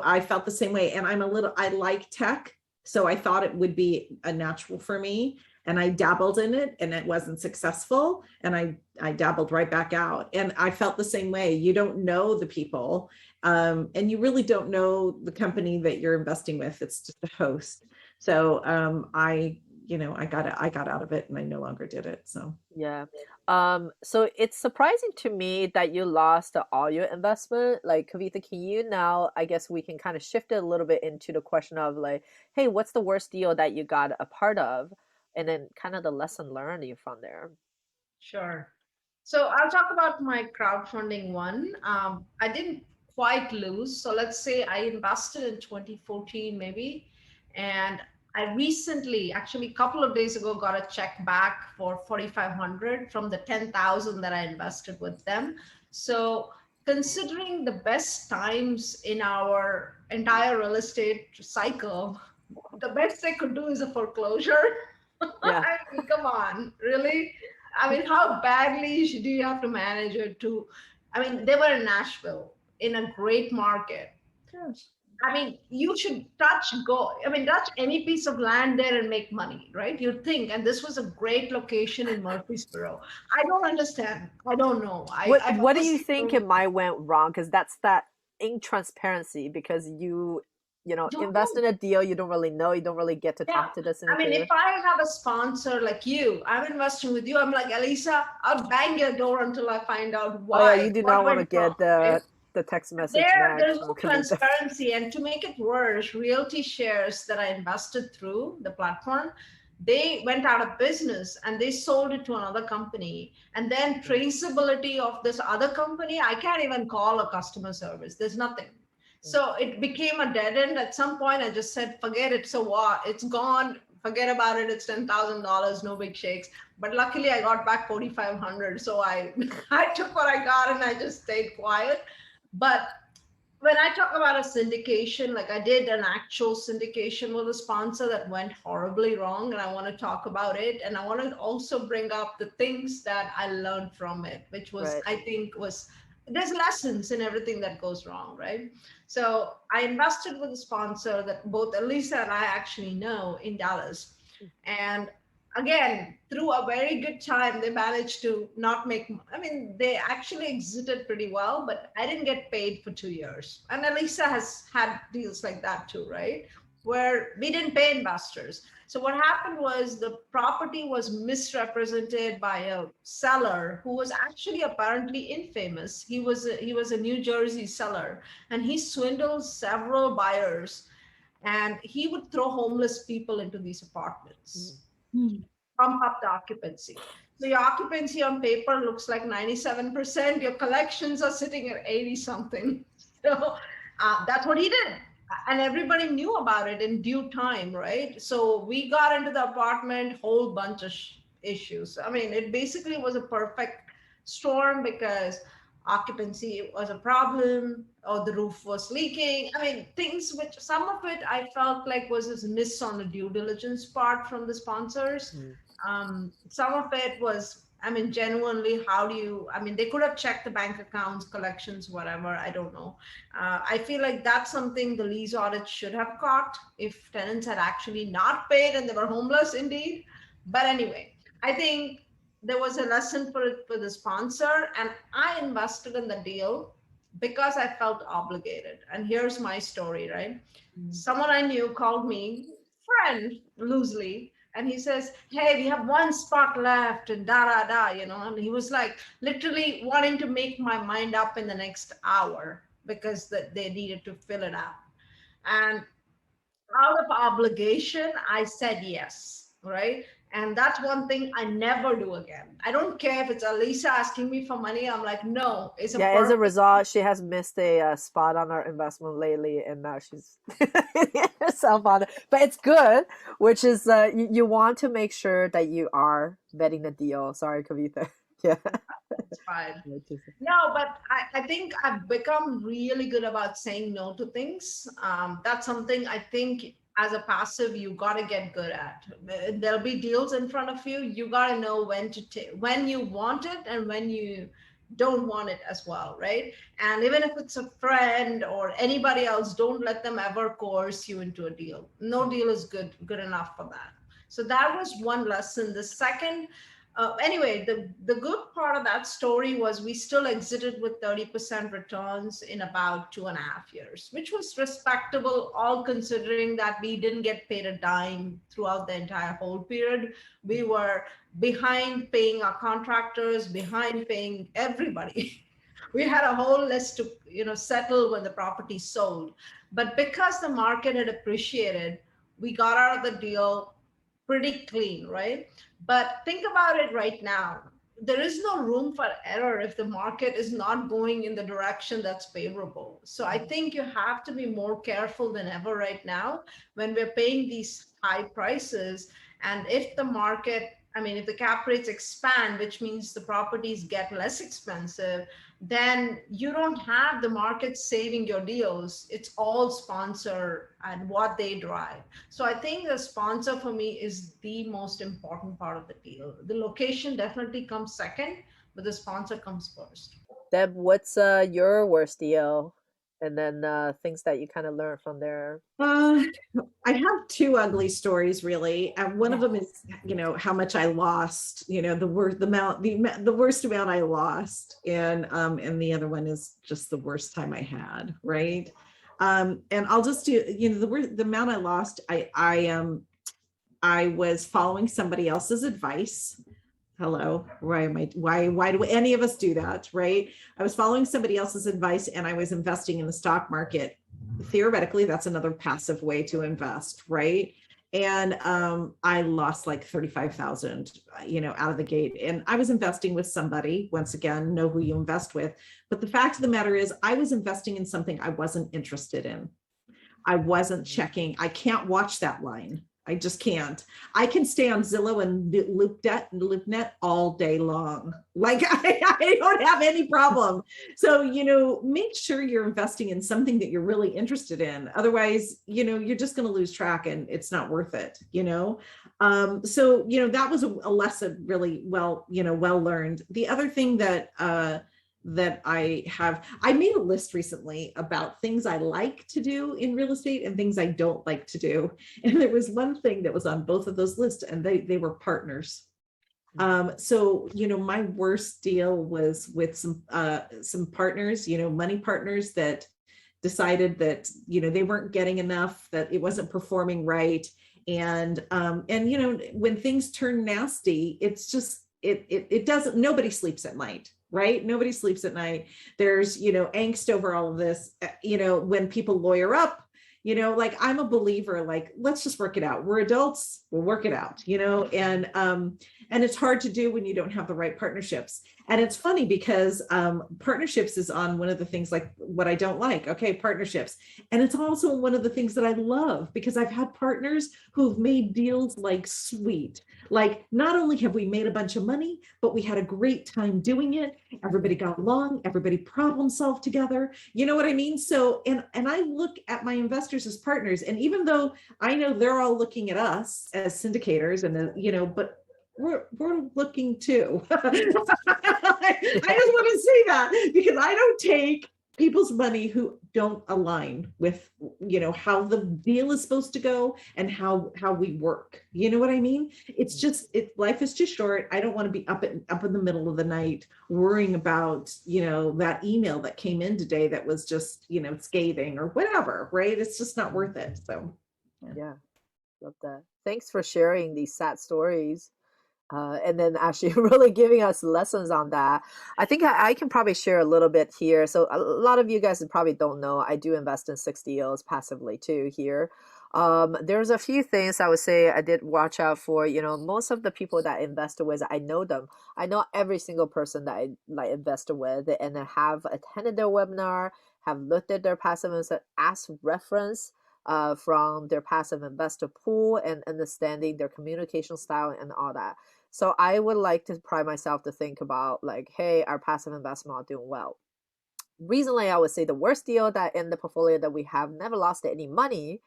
I felt the same way, and I like tech, so I thought it would be a natural for me. And I dabbled in it and it wasn't successful. And I dabbled right back out. And I felt the same way. You don't know the people, and you really don't know the company that you're investing with. It's just a host. So I got out of it and I no longer did it. So yeah. So it's surprising to me that you lost all your investment. Like, Kavitha, can you now, I guess we can kind of shift it a little bit into the question of like, hey, what's the worst deal that you got a part of? And then kind of the lesson learned you from there. Sure. So I'll talk about my crowdfunding one. I didn't quite lose. So let's say I invested in 2014 maybe, and I recently, actually a couple of days ago, got a check back for 4,500 from the 10,000 that I invested with them. So considering the best times in our entire real estate cycle, the best they could do is a foreclosure. Yeah. I mean, come on, really? I mean, how badly do you have to manage it to? I mean, they were in Nashville in a great market. Yes. I mean, you should touch any piece of land there and make money, right? You'd think, and this was a great location in Murfreesboro. I don't understand. I don't know. What do you think it might went wrong? Because that's that intransparency, because you invest in a deal you don't really know, you don't really get to talk to the syndicator. I mean, if I have a sponsor like you, I'm investing with you, I'm like, Elisa, I'll bang your door until I find out why. Oh, yeah, you do not want to get the text message. There's no transparency. And to make it worse, Realty Shares that I invested through the platform, they went out of business and they sold it to another company. And then traceability of this other company, I can't even call a customer service. There's nothing. So it became a dead end. At some point, I just said, forget it. So what? It's gone. Forget about it. It's $10,000, no big shakes. But luckily, I got back 4,500. So I took what I got and I just stayed quiet. But when I talk about a syndication, like I did an actual syndication with a sponsor that went horribly wrong, and I want to talk about it. And I want to also bring up the things that I learned from it, which was, right. I think there's lessons in everything that goes wrong, right? So I invested with a sponsor that both Elisa and I actually know in Dallas. And again, through a very good time, they managed to not make, they actually exited pretty well, but I didn't get paid for 2 years. And Elisa has had deals like that too, right? Where we didn't pay investors. So what happened was the property was misrepresented by a seller who was actually apparently infamous. He was a New Jersey seller, and he swindled several buyers, and he would throw homeless people into these apartments, pump up the occupancy. So your occupancy on paper looks like 97%. Your collections are sitting at 80 something. So that's what he did. And everybody knew about it in due time, right? So we got into the apartment, whole bunch of issues. It basically was a perfect storm because occupancy was a problem, or the roof was leaking. Things which some of it I felt like was this miss on the due diligence part from the sponsors. Some of it was, genuinely, how do you, they could have checked the bank accounts, collections, whatever, I don't know. I feel like that's something the lease audit should have caught if tenants had actually not paid and they were homeless indeed. But anyway, I think there was a lesson for the sponsor, and I invested in the deal because I felt obligated. And here's my story, right? Someone I knew called me, friend, loosely, and he says, hey, we have one spot left and and he was like literally wanting to make my mind up in the next hour because they needed to fill it out. And out of obligation, I said yes, right? And that's one thing I never do again. I don't care if it's Elisa asking me for money. I'm like, no. As a result, she has missed a spot on her investment lately, and now she's herself on it. But it's good, which is you want to make sure that you are vetting the deal. Sorry, Kavitha. Yeah. It's fine. Which is- No, but I think I've become really good about saying no to things. That's something I think as a passive, you got to get good at. There'll be deals in front of you. You got to know when to take, when you want it and when you don't want it as well, right? And even if it's a friend or anybody else, don't let them ever coerce you into a deal. No deal is good enough for that. So that was one lesson. The second, anyway, the good part of that story was we still exited with 30% returns in about 2.5 years, which was respectable, all considering that we didn't get paid a dime throughout the entire hold period. We were behind paying our contractors, behind paying everybody. We had a whole list to settle when the property sold. But because the market had appreciated, we got out of the deal pretty clean, right? But think about it right now. There is no room for error if the market is not going in the direction that's favorable. So I think you have to be more careful than ever right now when we're paying these high prices. And if the market, I mean, if the cap rates expand, which means the properties get less expensive, then you don't have the market saving your deals. It's all sponsor and what they drive. So I think the sponsor for me is the most important part of the deal. The location definitely comes second, but the sponsor comes first. Deb, what's your worst deal? And then things that you kind of learned from there. I have two ugly stories, really. And one of them is, how much I lost. The worst amount I lost, and the other one is just the worst time I had. Right. And I'll just do, the amount I lost. I was following somebody else's advice. Hello, why do any of us do that, right? I was following somebody else's advice and I was investing in the stock market. Theoretically, that's another passive way to invest, right? And I lost like 35,000, out of the gate. And I was investing with somebody, once again, know who you invest with. But the fact of the matter is I was investing in something I wasn't interested in. I wasn't checking. I can't watch that line. I just can't. I can stay on Zillow and LoopNet all day long. Like I don't have any problem. So, make sure you're investing in something that you're really interested in. Otherwise, you're just going to lose track and it's not worth it, So, that was a lesson really well learned. The other thing that I made a list recently about things I like to do in real estate and things I don't like to do. And there was one thing that was on both of those lists, and they were partners. So, my worst deal was with some partners, money partners that decided that, they weren't getting enough, that it wasn't performing right. And when things turn nasty, it's just, it doesn't, nobody sleeps at night. Right? Nobody sleeps at night. There's, angst over all of this, when people lawyer up, like I'm a believer, like, let's just work it out. We're adults, we'll work it out, and it's hard to do when you don't have the right partnerships. And it's funny because partnerships is on one of the things like what I don't like. Okay, partnerships. And it's also one of the things that I love because I've had partners who've made deals like sweet. Like not only have we made a bunch of money, but we had a great time doing it. Everybody got along, everybody problem solved together. You know what I mean? So, and I look at my investors as partners. And even though I know they're all looking at us as syndicators and, but we're looking too. I just want to say that because I don't take people's money who don't align with, how the deal is supposed to go and how we work. You know what I mean? It's just, life is too short. I don't want to be up in the middle of the night worrying about, that email that came in today that was just, scathing or whatever, right? It's just not worth it. So, yeah, love that. Thanks for sharing these sad stories. And then actually really giving us lessons on that. I think I can probably share a little bit here. So a lot of you guys probably don't know, I do invest in 6 deals passively too here. There's a few things I would say I did watch out for. Most of the people that I invested with, I know them. I know every single person that I invested with, and I have attended their webinar, have looked at their passive investment as reference from their passive investor pool and understanding their communication style and all that. So I would like to pride myself to think about like, hey, our passive investment are doing well. Recently, I would say the worst deal that in the portfolio that we have never lost any money.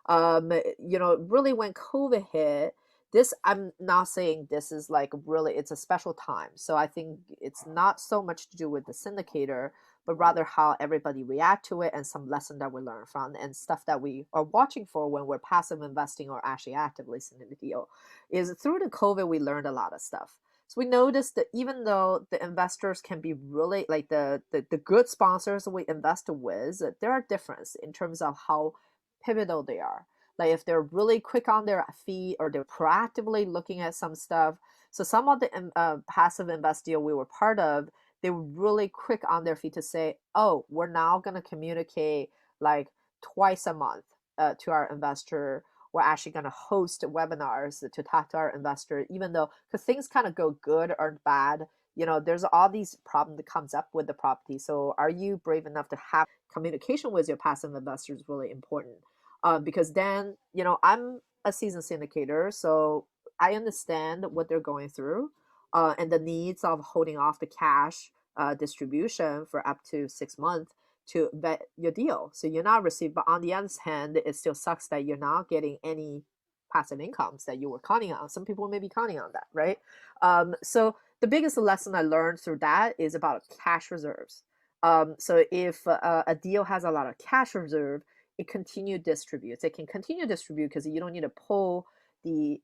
Really when COVID hit, this, I'm not saying this is like really, it's a special time. So I think it's not so much to do with the syndicator, but rather how everybody react to it and some lesson that we learn from and stuff that we are watching for when we're passive investing or actually actively in the deal. Is through the COVID, we learned a lot of stuff. So we noticed that even though the investors can be really like the good sponsors we invest with, there are differences in terms of how pivotal they are. Like if they're really quick on their feet or they're proactively looking at some stuff. So some of the passive invest deal we were part of, they were really quick on their feet to say, oh, we're now going to communicate like twice a month to our investor. We're actually going to host webinars to talk to our investor, even though, because things kind of go good or bad, there's all these problems that comes up with the property. So are you brave enough to have communication with your passive investors is really important. Because then, I'm a seasoned syndicator, so I understand what they're going through and the needs of holding off the cash distribution for up to 6 months to vet your deal. So you're not receiving, but on the other hand, it still sucks that you're not getting any passive incomes that you were counting on. Some people may be counting on that, right? So the biggest lesson I learned through that is about cash reserves. So if a deal has a lot of cash reserve, it can continue to distribute because you don't need to pull the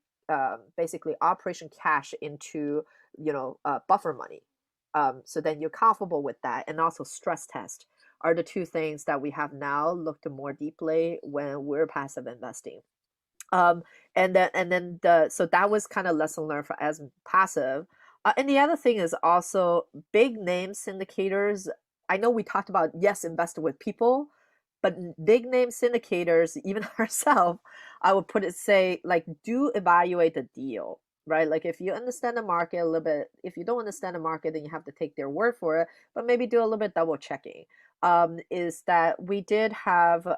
basically operation cash into buffer money. So then you're comfortable with that, and also stress test are the two things that we have now looked more deeply when we're passive investing. And then so that was kind of lesson learned for as passive. And the other thing is also big name syndicators. I know we talked about, yes, invested with people, but big name syndicators, even ourselves, I would say like, do evaluate the deal, right? Like if you understand the market a little bit, if you don't understand the market, then you have to take their word for it, but maybe do a little bit double checking. Is that we did have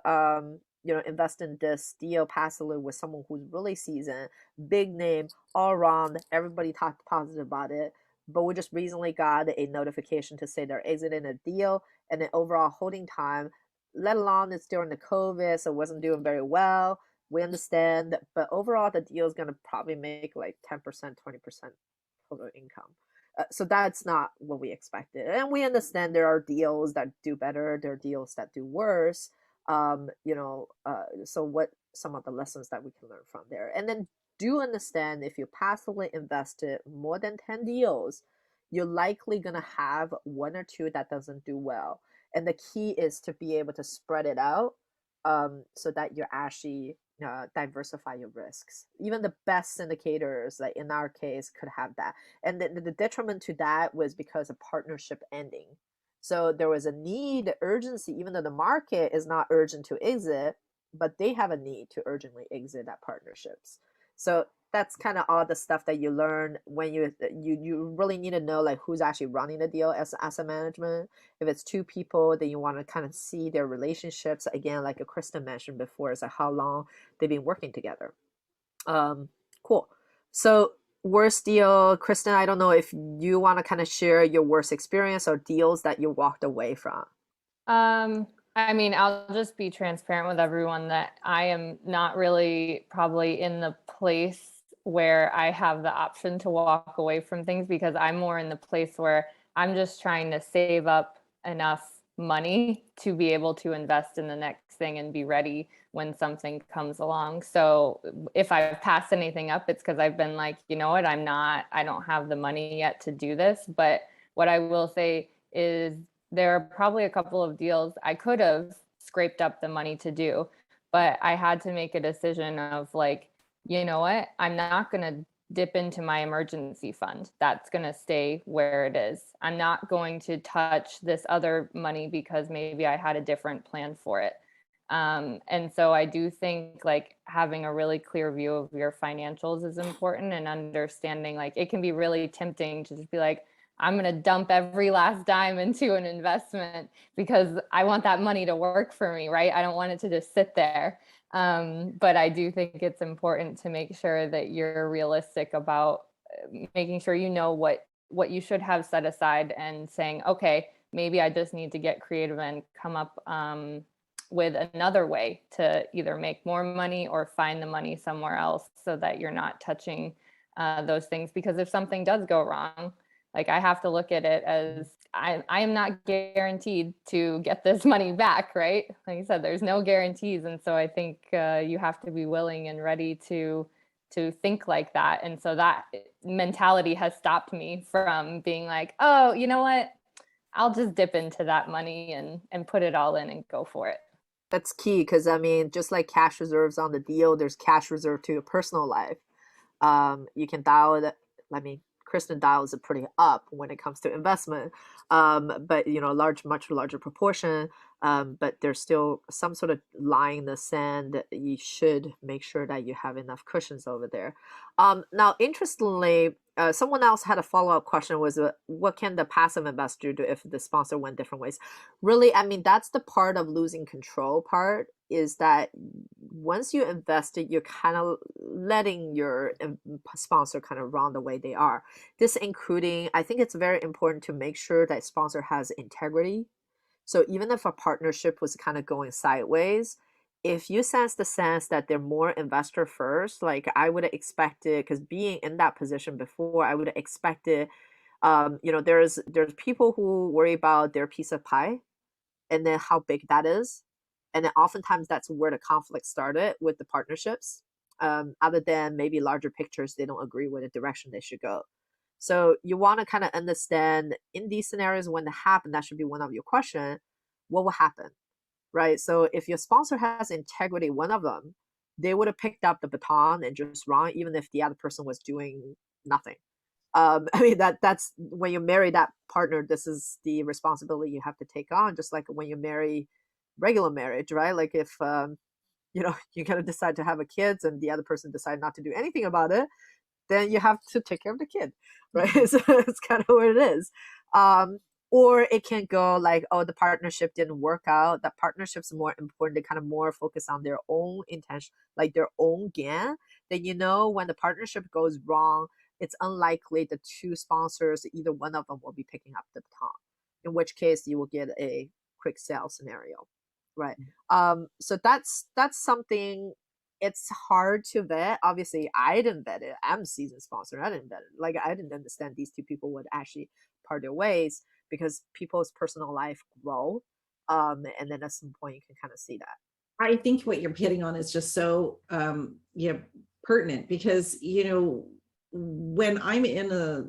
invest in this deal passively with someone who's really seasoned, big name, all around. Everybody talked positive about it, but we just recently got a notification to say they're exiting a deal, and the overall holding time, let alone it's during the COVID, so it wasn't doing very well. We understand, but overall the deal is going to probably make like 10%, 20% total income. So that's not what we expected. And we understand there are deals that do better, there are deals that do worse. So what some of the lessons that we can learn from there. And then do understand if you passively invested more than 10 deals, you're likely going to have one or two that doesn't do well. And the key is to be able to spread it out so that you're actually diversify your risks. Even the best syndicators, like in our case, could have that. And the detriment to that was because of partnership ending. So there was a need, urgency, even though the market is not urgent to exit, but they have a need to urgently exit that partnerships. So that's kind of all the stuff that you learn when you really need to know like who's actually running the deal as asset management. If it's two people, then you want to kind of see their relationships again, like Kristen mentioned before, is like how long they've been working together. Cool. So worst deal, Kristen, I don't know if you want to kind of share your worst experience or deals that you walked away from. I mean, I'll just be transparent with everyone that I am not really probably in the place where I have the option to walk away from things, because I'm more in the place where I'm just trying to save up enough money to be able to invest in the next thing and be ready when something comes along. So if I've passed anything up, it's because I've been like, you know what, I don't have the money yet to do this. But what I will say is there are probably a couple of deals I could have scraped up the money to do, but I had to make a decision of like, you know what, I'm not going to dip into my emergency fund. That's going to stay where it is. I'm not going to touch this other money because maybe I had a different plan for it. And so I do think like having a really clear view of your financials is important, and understanding like it can be really tempting to just be like, I'm going to dump every last dime into an investment because I want that money to work for me, right? I don't want it to just sit there. But I do think it's important to make sure that you're realistic about making sure you know what you should have set aside and saying, okay, maybe I just need to get creative and come up with another way to either make more money or find the money somewhere else, so that you're not touching those things. Because if something does go wrong, like, I have to look at it as I am not guaranteed to get this money back, right? Like you said, there's no guarantees. And so I think you have to be willing and ready to think like that. And so that mentality has stopped me from being like, oh, you know what? I'll just dip into that money and put it all in and go for it. That's key, because I mean, just like cash reserves on the deal, there's cash reserve to your personal life. You can dial it. I mean, Kristen dials it pretty up when it comes to investment, but much larger proportion. But there's still some sort of line in the sand. You should make sure that you have enough cushions over there. Now, interestingly, someone else had a follow-up question, was what can the passive investor do if the sponsor went different ways? Really, I mean, that's the part of losing control part, is that once you invested, you're kind of letting your sponsor kind of run the way they are. This including, I think it's very important to make sure that sponsor has integrity. So even if a partnership was kind of going sideways, if you sense that they're more investor first, like I would have expected, because being in that position before, I would have expected, there's people who worry about their piece of pie and then how big that is. And then oftentimes that's where the conflict started with the partnerships. Other than maybe larger pictures, they don't agree with the direction they should go. So you want to kind of understand in these scenarios when they happen, that should be one of your questions, what will happen, right? So if your sponsor has integrity, one of them, they would have picked up the baton and just run, even if the other person was doing nothing. I mean, that's when you marry that partner, this is the responsibility you have to take on, just like when you marry regular marriage, right? Like if, you kind of decide to have a kid and the other person decide not to do anything about it, then you have to take care of the kid, right? So it's kind of what it is. Or it can go like, oh, the partnership didn't work out. That partnership's more important. They kind of more focus on their own intention, like their own gain. Then when the partnership goes wrong, it's unlikely the two sponsors, either one of them will be picking up the baton, in which case you will get a quick sale scenario, right? So that's something. It's hard to vet. Obviously, I didn't vet it. I'm a seasoned sponsor. I didn't vet it. Like, I didn't understand these two people would actually part their ways, because people's personal life grow. And then at some point you can kind of see that. I think what you're hitting on is just so pertinent, because when I'm in a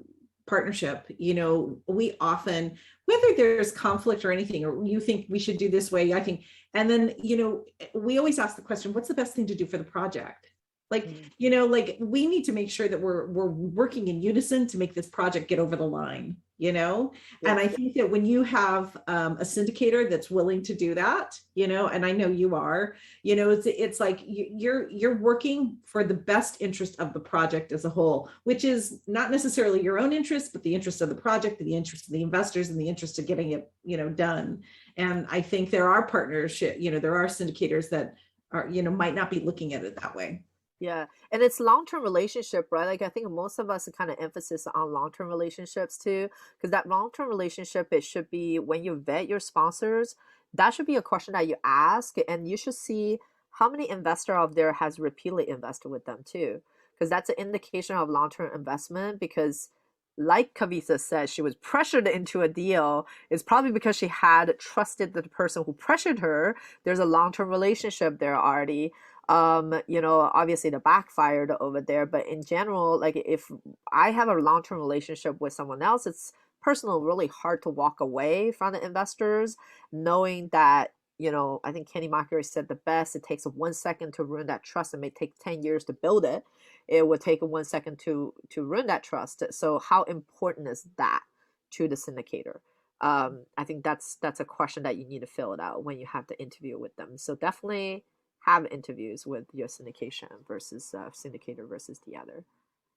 partnership, we often, whether there's conflict or anything, or you think we should do this way, I think, and then we always ask the question, what's the best thing to do for the project? Like, like we need to make sure that we're working in unison to make this project get over the line, Yeah. And I think that when you have a syndicator that's willing to do that, and I know you are, it's like you're working for the best interest of the project as a whole, which is not necessarily your own interest, but the interest of the project and the interest of the investors and the interest of getting it, done. And I think there are partnerships, there are syndicators that are, might not be looking at it that way. Yeah. And it's long-term relationship, right? Like I think most of us kind of emphasis on long-term relationships too, because that long-term relationship, it should be when you vet your sponsors, that should be a question that you ask, and you should see how many investor out there has repeatedly invested with them too, because that's an indication of long-term investment. Because like Kavitha said, she was pressured into a deal. It's probably because she had trusted the person who pressured her. There's a long-term relationship there already. Obviously the backfired over there, but in general, like if I have a long-term relationship with someone else, it's personally really hard to walk away from the investors, knowing that, I think Kenny Mockery said the best, it takes 1 second to ruin that trust. It may take 10 years to build it. It would take 1 second to ruin that trust. So how important is that to the syndicator? I think that's a question that you need to fill it out when you have the interview with them. So definitely have interviews with your syndication versus syndicator versus the other.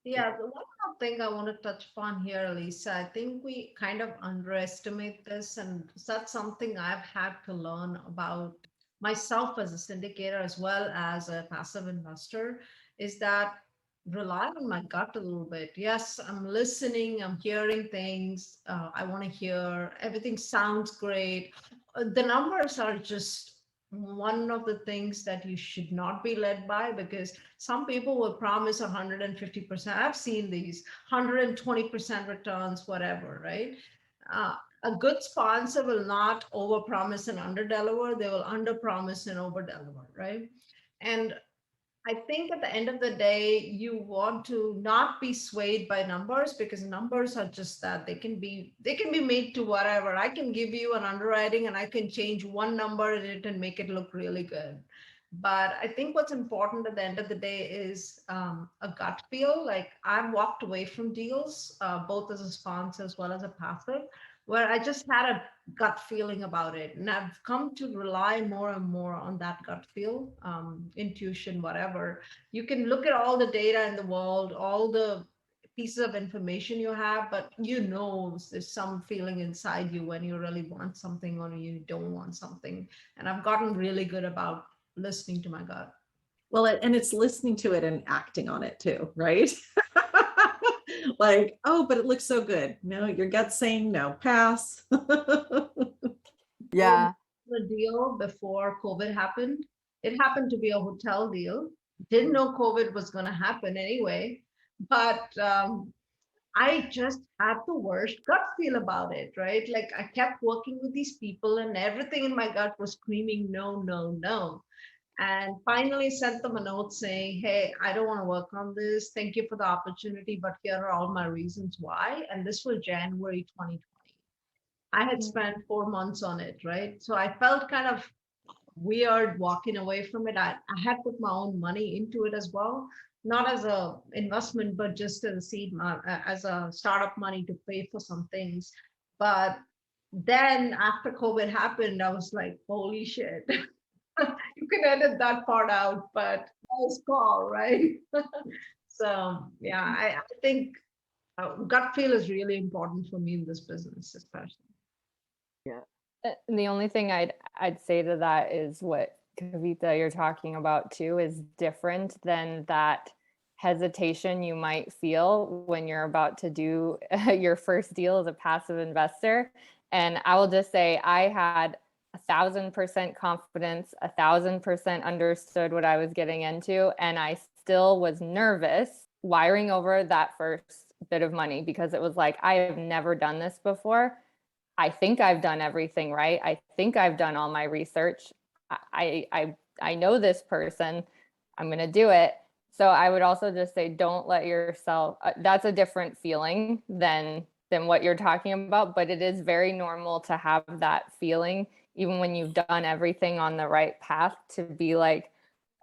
Yeah, the one more thing I want to touch upon here, Lisa, I think we kind of underestimate this, and that's something I've had to learn about myself as a syndicator as well as a passive investor, is that rely on my gut a little bit. Yes, I'm listening, I'm hearing things. I want to hear everything sounds great. The numbers are just one of the things that you should not be led by, because some people will promise 150%. I've seen these 120% returns, whatever, right? A good sponsor will not overpromise and underdeliver. They will underpromise and overdeliver, right? And I think at the end of the day, you want to not be swayed by numbers, because numbers are just that. They can be made to whatever. I can give you an underwriting and I can change one number in it and make it look really good. But I think what's important at the end of the day is a gut feel. Like, I've walked away from deals, both as a sponsor as well as a passive, where I just had a gut feeling about it. And I've come to rely more and more on that gut feel, intuition, whatever. You can look at all the data in the world, all the pieces of information you have, but there's some feeling inside you when you really want something or you don't want something. And I've gotten really good about listening to my gut. Well, and it's listening to it and acting on it too, right? Like, oh, but it looks so good. No, your gut's saying no, pass. Yeah. The deal before COVID happened. It happened to be a hotel deal. Didn't know COVID was going to happen anyway, but I just had the worst gut feel about it, right? Like, I kept working with these people and everything in my gut was screaming, no, no, no. And finally sent them a note saying, hey, I don't want to work on this. Thank you for the opportunity, but here are all my reasons why. And this was January 2020. I had spent 4 months on it, right? So I felt kind of weird walking away from it. I had put my own money into it as well, not as a investment, but just as a as a startup money to pay for some things. But then after COVID happened, I was like, holy shit. You can edit that part out, but nice call, right? So yeah, I think gut feel is really important for me in this business, especially. Yeah. The only thing I'd say to that is what Kavitha you're talking about too is different than that hesitation you might feel when you're about to do your first deal as a passive investor. And I will just say I had 1,000% confidence, 1,000% understood what I was getting into, and I still was nervous wiring over that first bit of money because it was like, I have never done this before. I think I've done everything right. I think I've done all my research. I know this person. I'm going to do it. So I would also just say, don't let yourself, that's a different feeling than what you're talking about, but it is very normal to have that feeling, even when you've done everything on the right path, to be like,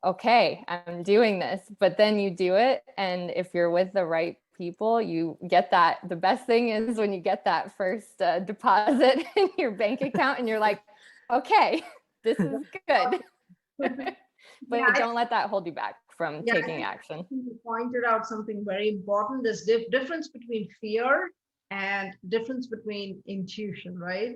okay, I'm doing this, but then you do it. And if you're with the right people, you get that. The best thing is when you get that first deposit in your bank account and you're like, okay, this is good. But Yeah, don't let that hold you back from taking action. You pointed out something very important. There's difference between fear and difference between intuition, right?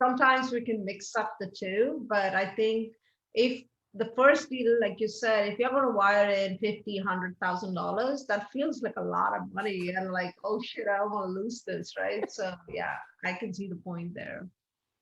Sometimes we can mix up the two, but I think if the first deal, like you said, if you're going to wire in $50,000, $100,000, that feels like a lot of money, and like, oh shit, I don't want to lose this, right? So yeah, I can see the point there.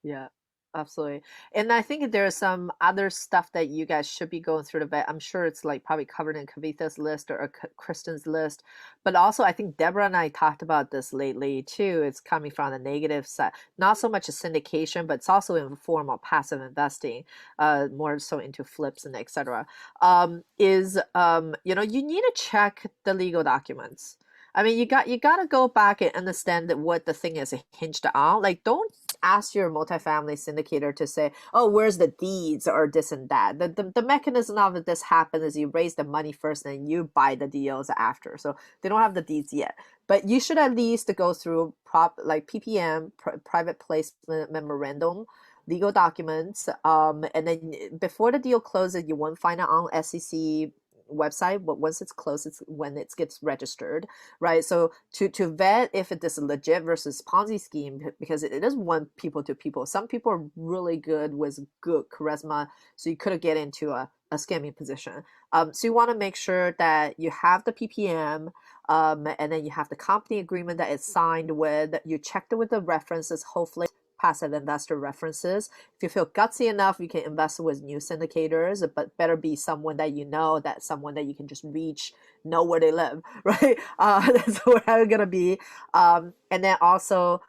Yeah, absolutely. And I think there's some other stuff that you guys should be going through the I'm sure it's like probably covered in Kavitha's list or Kristen's list. But also I think Deborah and I talked about this lately too. It's coming from the negative side, not so much a syndication, but it's also in the form of passive investing, more so into flips and etc. You need to check the legal documents. I mean, you got to go back and understand that what the thing is hinged on. Like, don't ask your multifamily syndicator to say, oh, where's the deeds or this and that. The mechanism of this happens is you raise the money first and you buy the deals after. So they don't have the deeds yet. But you should at least go through like PPM, private placement memorandum, legal documents. And then before the deal closes, you won't find it on SEC website, but once it's closed, it's when it gets registered, right? So to vet if it is a legit versus Ponzi scheme, because it is one people to people. Some people are really good with good charisma, so you could get into a a scamming position. So you want to make sure that you have the PPM, and then you have the company agreement that it's signed with. You checked it with the references, hopefully passive investor references. If you feel gutsy enough, you can invest with new syndicators, but better be someone that you know, that someone that you can just reach, know where they live, right? That's where I'm gonna be. And then also,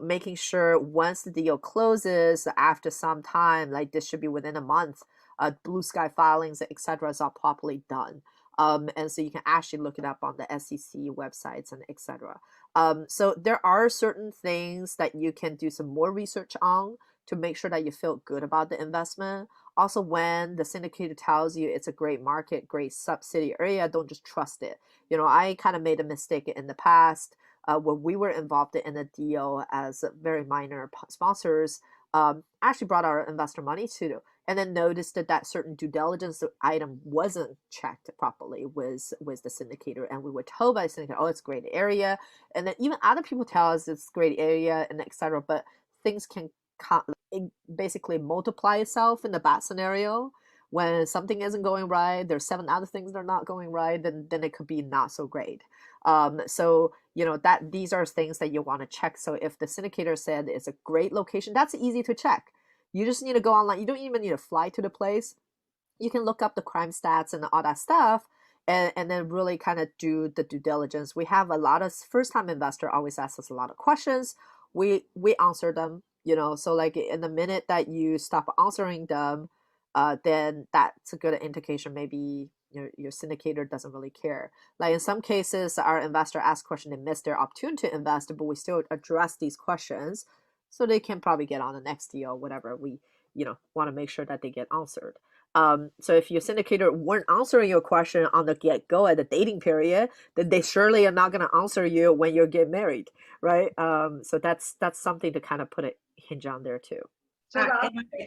making sure once the deal closes, after some time, like this should be within a month, blue sky filings, etc., are properly done. And so you can actually look it up on the SEC websites and etc. So there are certain things that you can do some more research on to make sure that you feel good about the investment. Also, when the syndicator tells you it's a great market, great subsidy area, don't just trust it. I kind of made a mistake in the past when we were involved in a deal as very minor sponsors. Actually brought our investor money to, and then noticed that certain due diligence item wasn't checked properly with the syndicator, and we were told by the syndicator, oh, it's a great area, and then even other people tell us it's a great area and etc. But things can basically multiply itself in the bad scenario. When something isn't going right, there's 7 other things that are not going right, then it could be not so great. So that these are things that you want to check. So if the syndicator said it's a great location, that's easy to check. You just need to go online. You don't even need to fly to the place. You can look up the crime stats and all that stuff, and then really kind of do the due diligence. We have a lot of first-time investor always ask us a lot of questions. We answer them, so like in the minute that you stop answering them, then that's a good indication maybe your syndicator doesn't really care. Like in some cases, our investor asks questions, they miss their opportunity to invest, but we still address these questions so they can probably get on the next deal, whatever we want to make sure that they get answered. So if your syndicator weren't answering your question on the get-go at the dating period, then they surely are not going to answer you when you get married, right? So that's something to kind of put a hinge on there too.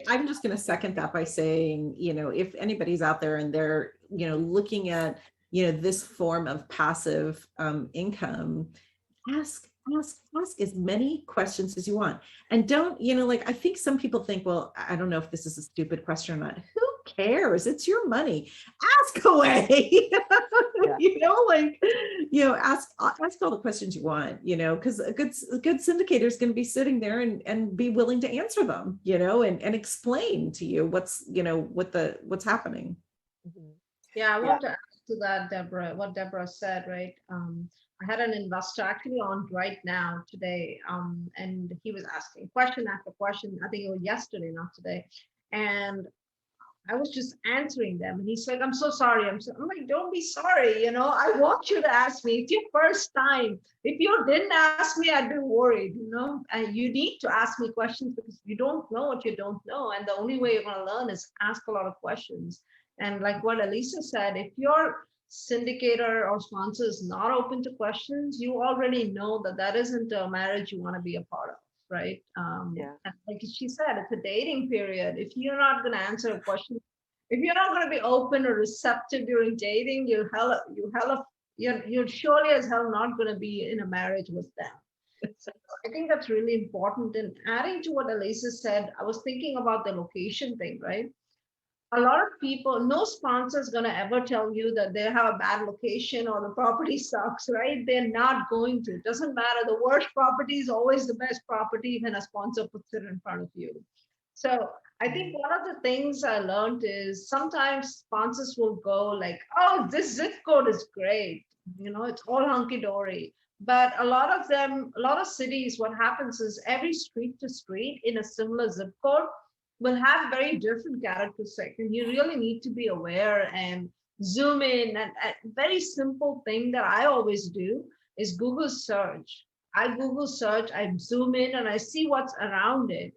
I'm just going to second that by saying, if anybody's out there and they're, looking at, this form of passive income, ask as many questions as you want. And don't, I think some people think, well, I don't know if this is a stupid question or not. Who cares? It's your money. Ask away. Ask all the questions you want, because a good syndicator is going to be sitting there and be willing to answer them, and explain to you what's happening. Mm-hmm. Yeah, I want to add to that, Deborah, what Deborah said, right? I had an investor actually on right now today, and he was asking question after question. I think it was yesterday, not today. And I was just answering them. And he's like, I'm so sorry. I'm like, don't be sorry. I want you to ask me. It's your first time. If you didn't ask me, I'd be worried, and you need to ask me questions because you don't know what you don't know. And the only way you're going to learn is ask a lot of questions. And like what Elisa said, if your syndicator or sponsor is not open to questions, you already know that isn't a marriage you want to be a part of. Right. And like she said, it's a dating period. If you're not going to answer a question, if you're not going to be open or receptive during dating, you're surely as hell not going to be in a marriage with them. So I think that's really important. And adding to what Elisa said, I was thinking about the location thing, right? A lot of people, no sponsor is going to ever tell you that they have a bad location or the property sucks, right? They're not going to. It doesn't matter. The worst property is always the best property when a sponsor puts it in front of you. So I think one of the things I learned is sometimes sponsors will go like, oh, this zip code is great. It's all hunky-dory. But a lot of cities, what happens is every street to street in a similar zip code will have very different characteristics, and you really need to be aware and zoom in. And a very simple thing that I always do is Google search. I Google search, I zoom in and I see what's around it.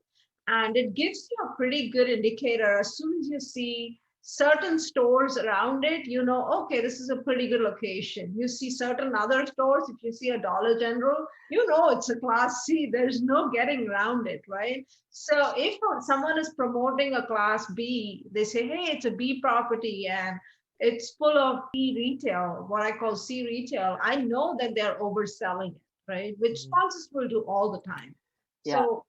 And it gives you a pretty good indicator. As soon as you see certain stores around it, okay, this is a pretty good location. You see certain other stores, if you see a Dollar General, it's a Class C. There's no getting around it, right? So if someone is promoting a Class B, they say, hey, it's a B property and it's full of C retail, what I call C retail. I know that they're overselling it, right? Which sponsors will do all the time. Yeah. So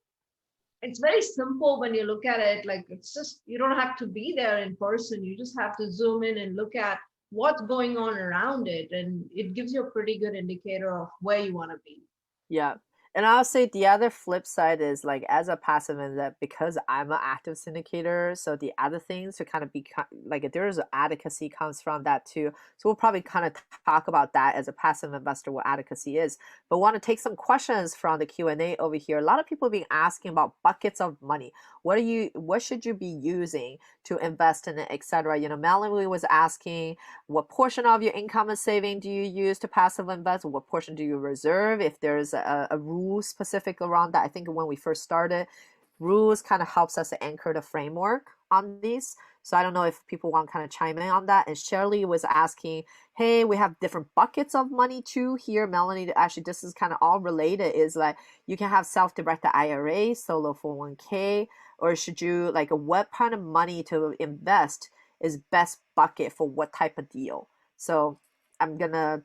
it's very simple when you look at it. Like, it's just, you don't have to be there in person. You just have to zoom in and look at what's going on around it. And it gives you a pretty good indicator of where you want to be. Yeah. And I'll say the other flip side is like as a passive investor, because I'm an active syndicator, so the other things to kind of be like there's advocacy comes from that too. So we'll probably kind of talk about that as a passive investor, what advocacy is. But want to take some questions from the Q&A over here. A lot of people have been asking about buckets of money. What should you be using to invest in it, etc. You know, Melanie was asking what portion of your income and saving do you use to passive invest? What portion do you reserve? If there's a rule specific around that, I think when we first started, rules kind of helps us to anchor the framework on these. So I don't know if people want to kind of chime in on that. And Shirley was asking, hey, we have different buckets of money too here. Melanie, actually, this is kind of all related, is like you can have self-directed IRA, solo 401k, or should you like what kind of money to invest is best bucket for what type of deal? So I'm gonna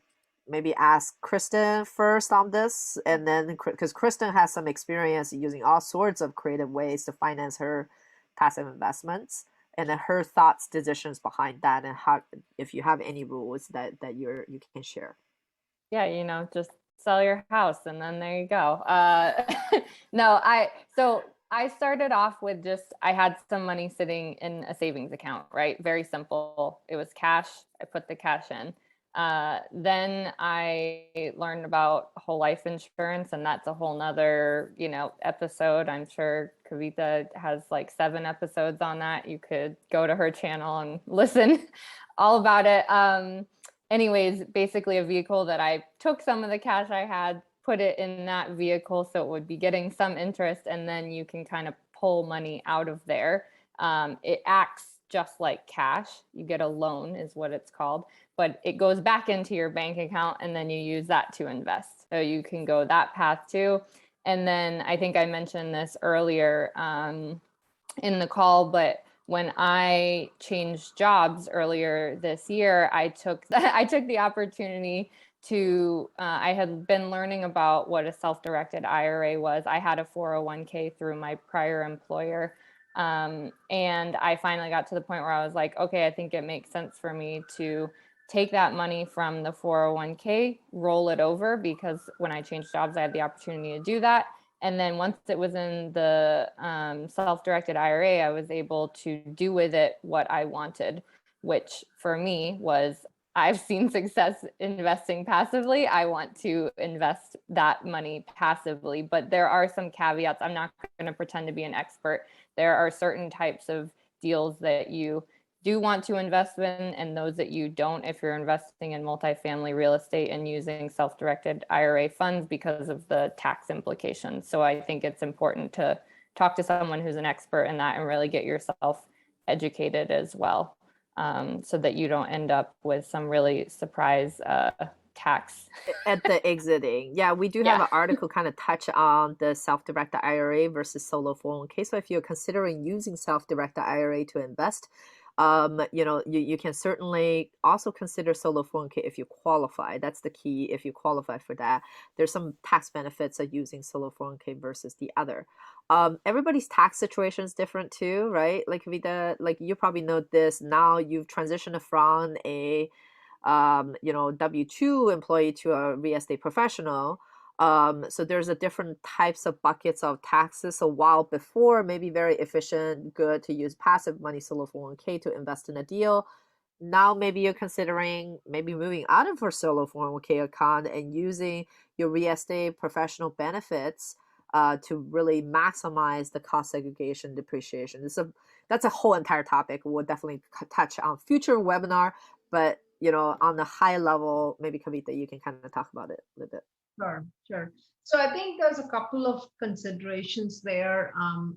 maybe ask Kristen first on this, and then because Kristen has some experience using all sorts of creative ways to finance her passive investments, and then her thoughts, decisions behind that, and how, if you have any rules that you can share. Yeah, you know, just sell your house and then there you go. No, so I started off with just, I had some money sitting in a savings account, right? Very simple. It was cash. I put the cash in. Then I learned about whole life insurance, and that's a whole nother, you know, episode. I'm sure Kavitha has like 7 episodes on that. You could go to her channel and listen all about it. Anyways, basically a vehicle that I took some of the cash I had, put it in that vehicle so it would be getting some interest, and then you can kind of pull money out of there. It acts just like cash. You get a loan is what it's called, but it goes back into your bank account and then you use that to invest. So you can go that path too. And then I think I mentioned this earlier in the call, but when I changed jobs earlier this year, I took the opportunity to, I had been learning about what a self-directed IRA was. I had a 401k through my prior employer. And I finally got to the point where I was like, okay, I think it makes sense for me to take that money from the 401k, roll it over, because when I changed jobs, I had the opportunity to do that. And then once it was in the self-directed IRA, I was able to do with it what I wanted, which for me was, I've seen success investing passively. I want to invest that money passively, but there are some caveats. I'm not going to pretend to be an expert. There are certain types of deals that you do want to invest in, and those that you don't if you're investing in multifamily real estate and using self-directed IRA funds because of the tax implications. So I think it's important to talk to someone who's an expert in that and really get yourself educated as well, so that you don't end up with some really surprise tax at the exiting. Yeah, we do have an article kind of touch on the self-directed IRA versus solo 401k. So if you're considering using self-directed IRA to invest, you know, you can certainly also consider solo 401k if you qualify. That's the key. If you qualify for that, there's some tax benefits of using solo 401k versus the other. Everybody's tax situation is different too, right? Like Kavitha, like you probably know this now. You've transitioned from a you know, W-2 employee to a real estate professional. So there's a different types of buckets of taxes. So while before maybe very efficient, good to use passive money, solo 401k to invest in a deal, now maybe you're considering maybe moving out of your solo 401k account and using your real estate professional benefits to really maximize the cost segregation depreciation. That's a whole entire topic. We'll definitely touch on future webinar, but you know, on the high level, maybe Kavitha, you can kind of talk about it a little bit. Sure. So I think there's a couple of considerations there.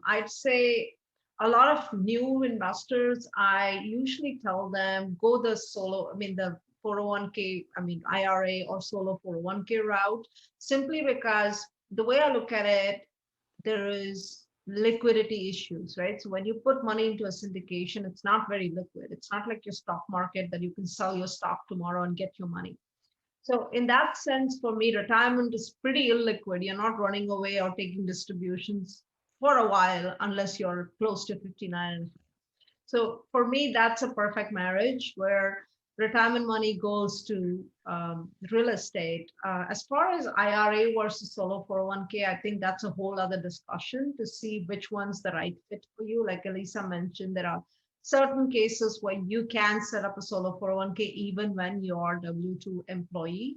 I'd say a lot of new investors, I usually tell them go the 401k, IRA or solo 401k route, simply because the way I look at it, there is liquidity issues, right? So when you put money into a syndication, it's not very liquid. It's not like your stock market that you can sell your stock tomorrow and get your money. So in that sense, for me, retirement is pretty illiquid. You're not running away or taking distributions for a while, unless you're close to 59. So for me, that's a perfect marriage where retirement money goes to real estate. As far as IRA versus solo 401k, I think that's a whole other discussion to see which one's the right fit for you. Like Elisa mentioned, there are certain cases where you can set up a solo 401k even when you're W-2 employee.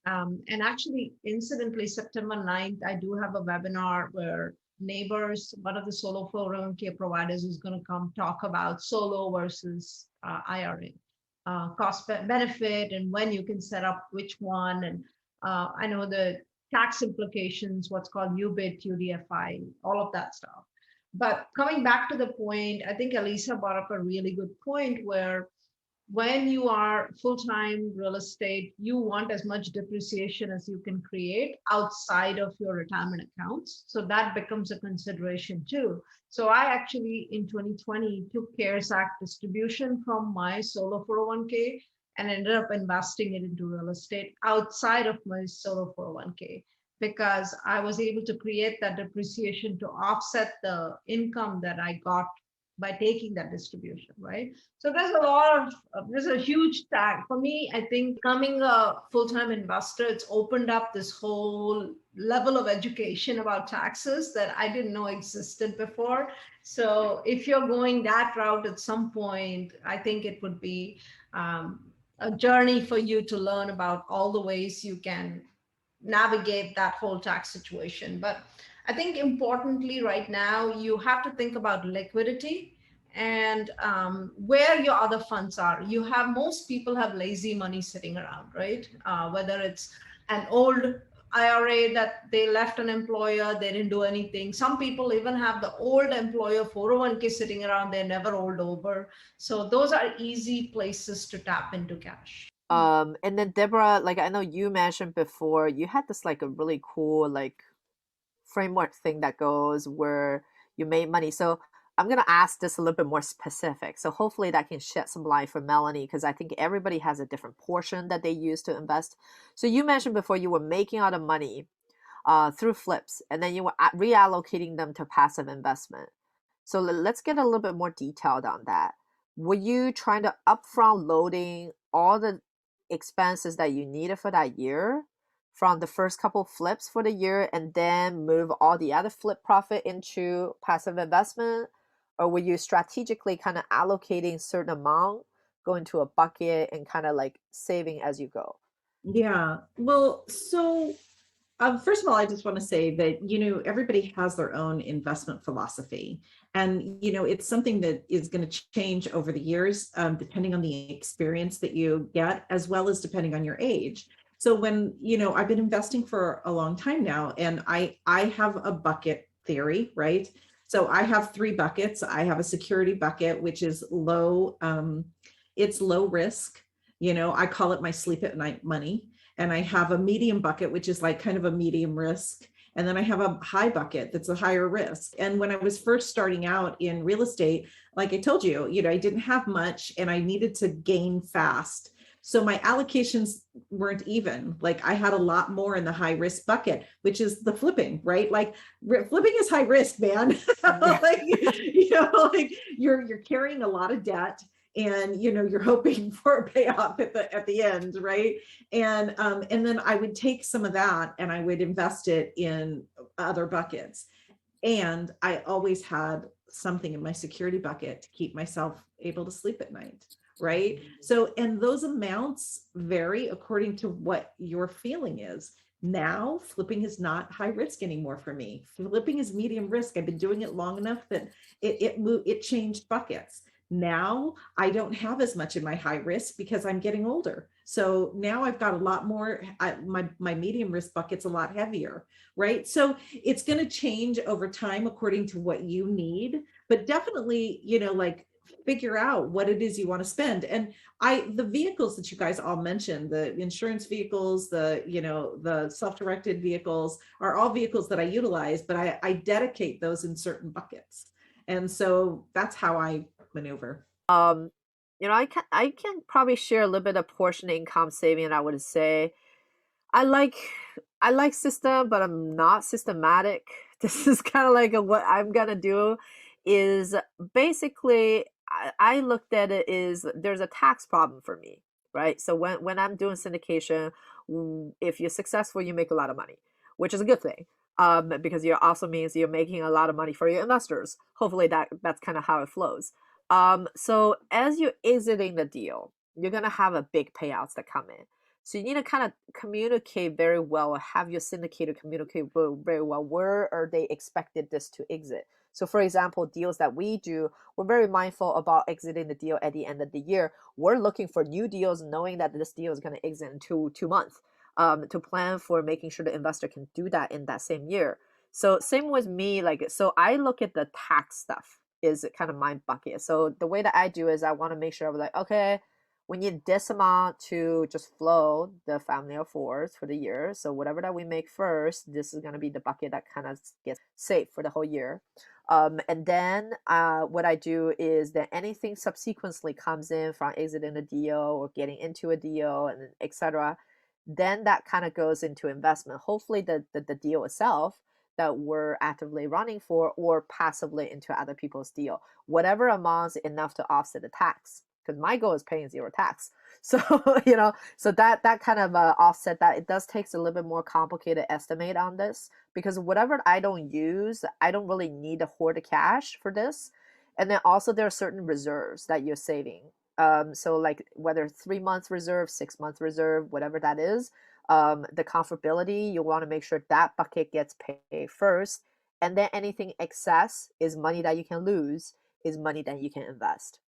And actually, incidentally, September 9th, I do have a webinar where Neighbors, one of the solo 401k providers, is going to come talk about solo versus IRA, cost benefit, and when you can set up which one. And I know the tax implications, what's called UBIT, UDFI, all of that stuff. But coming back to the point, I think Elisa brought up a really good point where when you are full-time real estate, you want as much depreciation as you can create outside of your retirement accounts. So that becomes a consideration too. So I actually in 2020 took CARES Act distribution from my solo 401k and ended up investing it into real estate outside of my solo 401k because I was able to create that depreciation to offset the income that I got by taking that distribution, right? So there's a huge tag. For me, I think becoming a full-time investor, it's opened up this whole level of education about taxes that I didn't know existed before. So if you're going that route at some point, I think it would be a journey for you to learn about all the ways you can navigate that whole tax situation. But I think importantly right now, you have to think about liquidity and where your other funds are. Most people have lazy money sitting around, right? Whether it's an old IRA that they left an employer, they didn't do anything. Some people even have the old employer 401k sitting around, they're never rolled over. So those are easy places to tap into cash. And then Deborah, like I know you mentioned before, you had this like a really cool like framework thing that goes where you made money. So I'm gonna ask this a little bit more specific. So hopefully that can shed some light for Melanie because I think everybody has a different portion that they use to invest. So you mentioned before you were making out of money through flips, and then you were reallocating them to passive investment. So let's get a little bit more detailed on that. Were you trying to upfront loading all the expenses that you needed for that year from the first couple flips for the year and then move all the other flip profit into passive investment? Or were you strategically kind of allocating certain amount, going to a bucket and kind of like saving as you go? Yeah, well, so first of all, I just want to say that, everybody has their own investment philosophy. And, it's something that is going to change over the years, depending on the experience that you get, as well as depending on your age. So when, I've been investing for a long time now, and I have a bucket theory, right? So I have 3 buckets. I have a security bucket, which is it's low risk. I call it my sleep at night money. And I have a medium bucket, which is like kind of a medium risk. And then I have a high bucket that's a higher risk. And when I was first starting out in real estate, like I told you, I didn't have much and I needed to gain fast. So my allocations weren't even. Like I had a lot more in the high risk bucket, which is the flipping, right? Like flipping is high risk, man. like, like you're carrying a lot of debt. And you're hoping for a payoff at the end, right? And then I would take some of that and I would invest it in other buckets. And I always had something in my security bucket to keep myself able to sleep at night, right? So, and those amounts vary according to what your feeling is. Now, flipping is not high risk anymore for me. Flipping is medium risk. I've been doing it long enough that it changed buckets. Now I don't have as much in my high risk because I'm getting older. So now I've got a lot more, my medium risk bucket's a lot heavier, right? So it's going to change over time according to what you need, but definitely, like figure out what it is you want to spend. And the vehicles that you guys all mentioned, the insurance vehicles, the self-directed vehicles are all vehicles that I utilize, but I dedicate those in certain buckets. And so that's how I maneuver. I can probably share a little bit of portion income saving. I would say I like system, but I'm not systematic This is kind of like what I'm gonna do is basically I looked at it is there's a tax problem for me, right? So when I'm doing syndication, if you're successful, you make a lot of money, which is a good thing. Because it also means you're making a lot of money for your investors. Hopefully that's kind of how it flows. So as you're exiting the deal, you're gonna have a big payouts that come in. So you need to kind of communicate very well, have your syndicator communicate very well. Where are they expected this to exit? So for example, deals that we do, we're very mindful about exiting the deal at the end of the year. We're looking for new deals, knowing that this deal is going to exit in two months, to plan for making sure the investor can do that in that same year. So same with me, like, so I look at the tax stuff is kind of my bucket. So the way that I do is I want to make sure I was like, okay, we need this amount to just flow the family of fours for the year. So whatever that we make first, this is going to be the bucket that kind of gets safe for the whole year. And then what I do is that anything subsequently comes in from exiting a deal or getting into a deal and etc., then that kind of goes into investment. Hopefully the deal itself that we're actively running for, or passively into other people's deal, whatever amounts enough to offset the tax, because my goal is paying zero tax. So so that kind of offset that. It does takes a little bit more complicated estimate on this, because whatever I don't use, I don't really need to hoard the cash for this. And then also there are certain reserves that you're saving. So like whether 3 months reserve, 6 months reserve, whatever that is, the comfortability, you want to make sure that bucket gets paid first. And then anything excess is money that you can lose, is money that you can invest.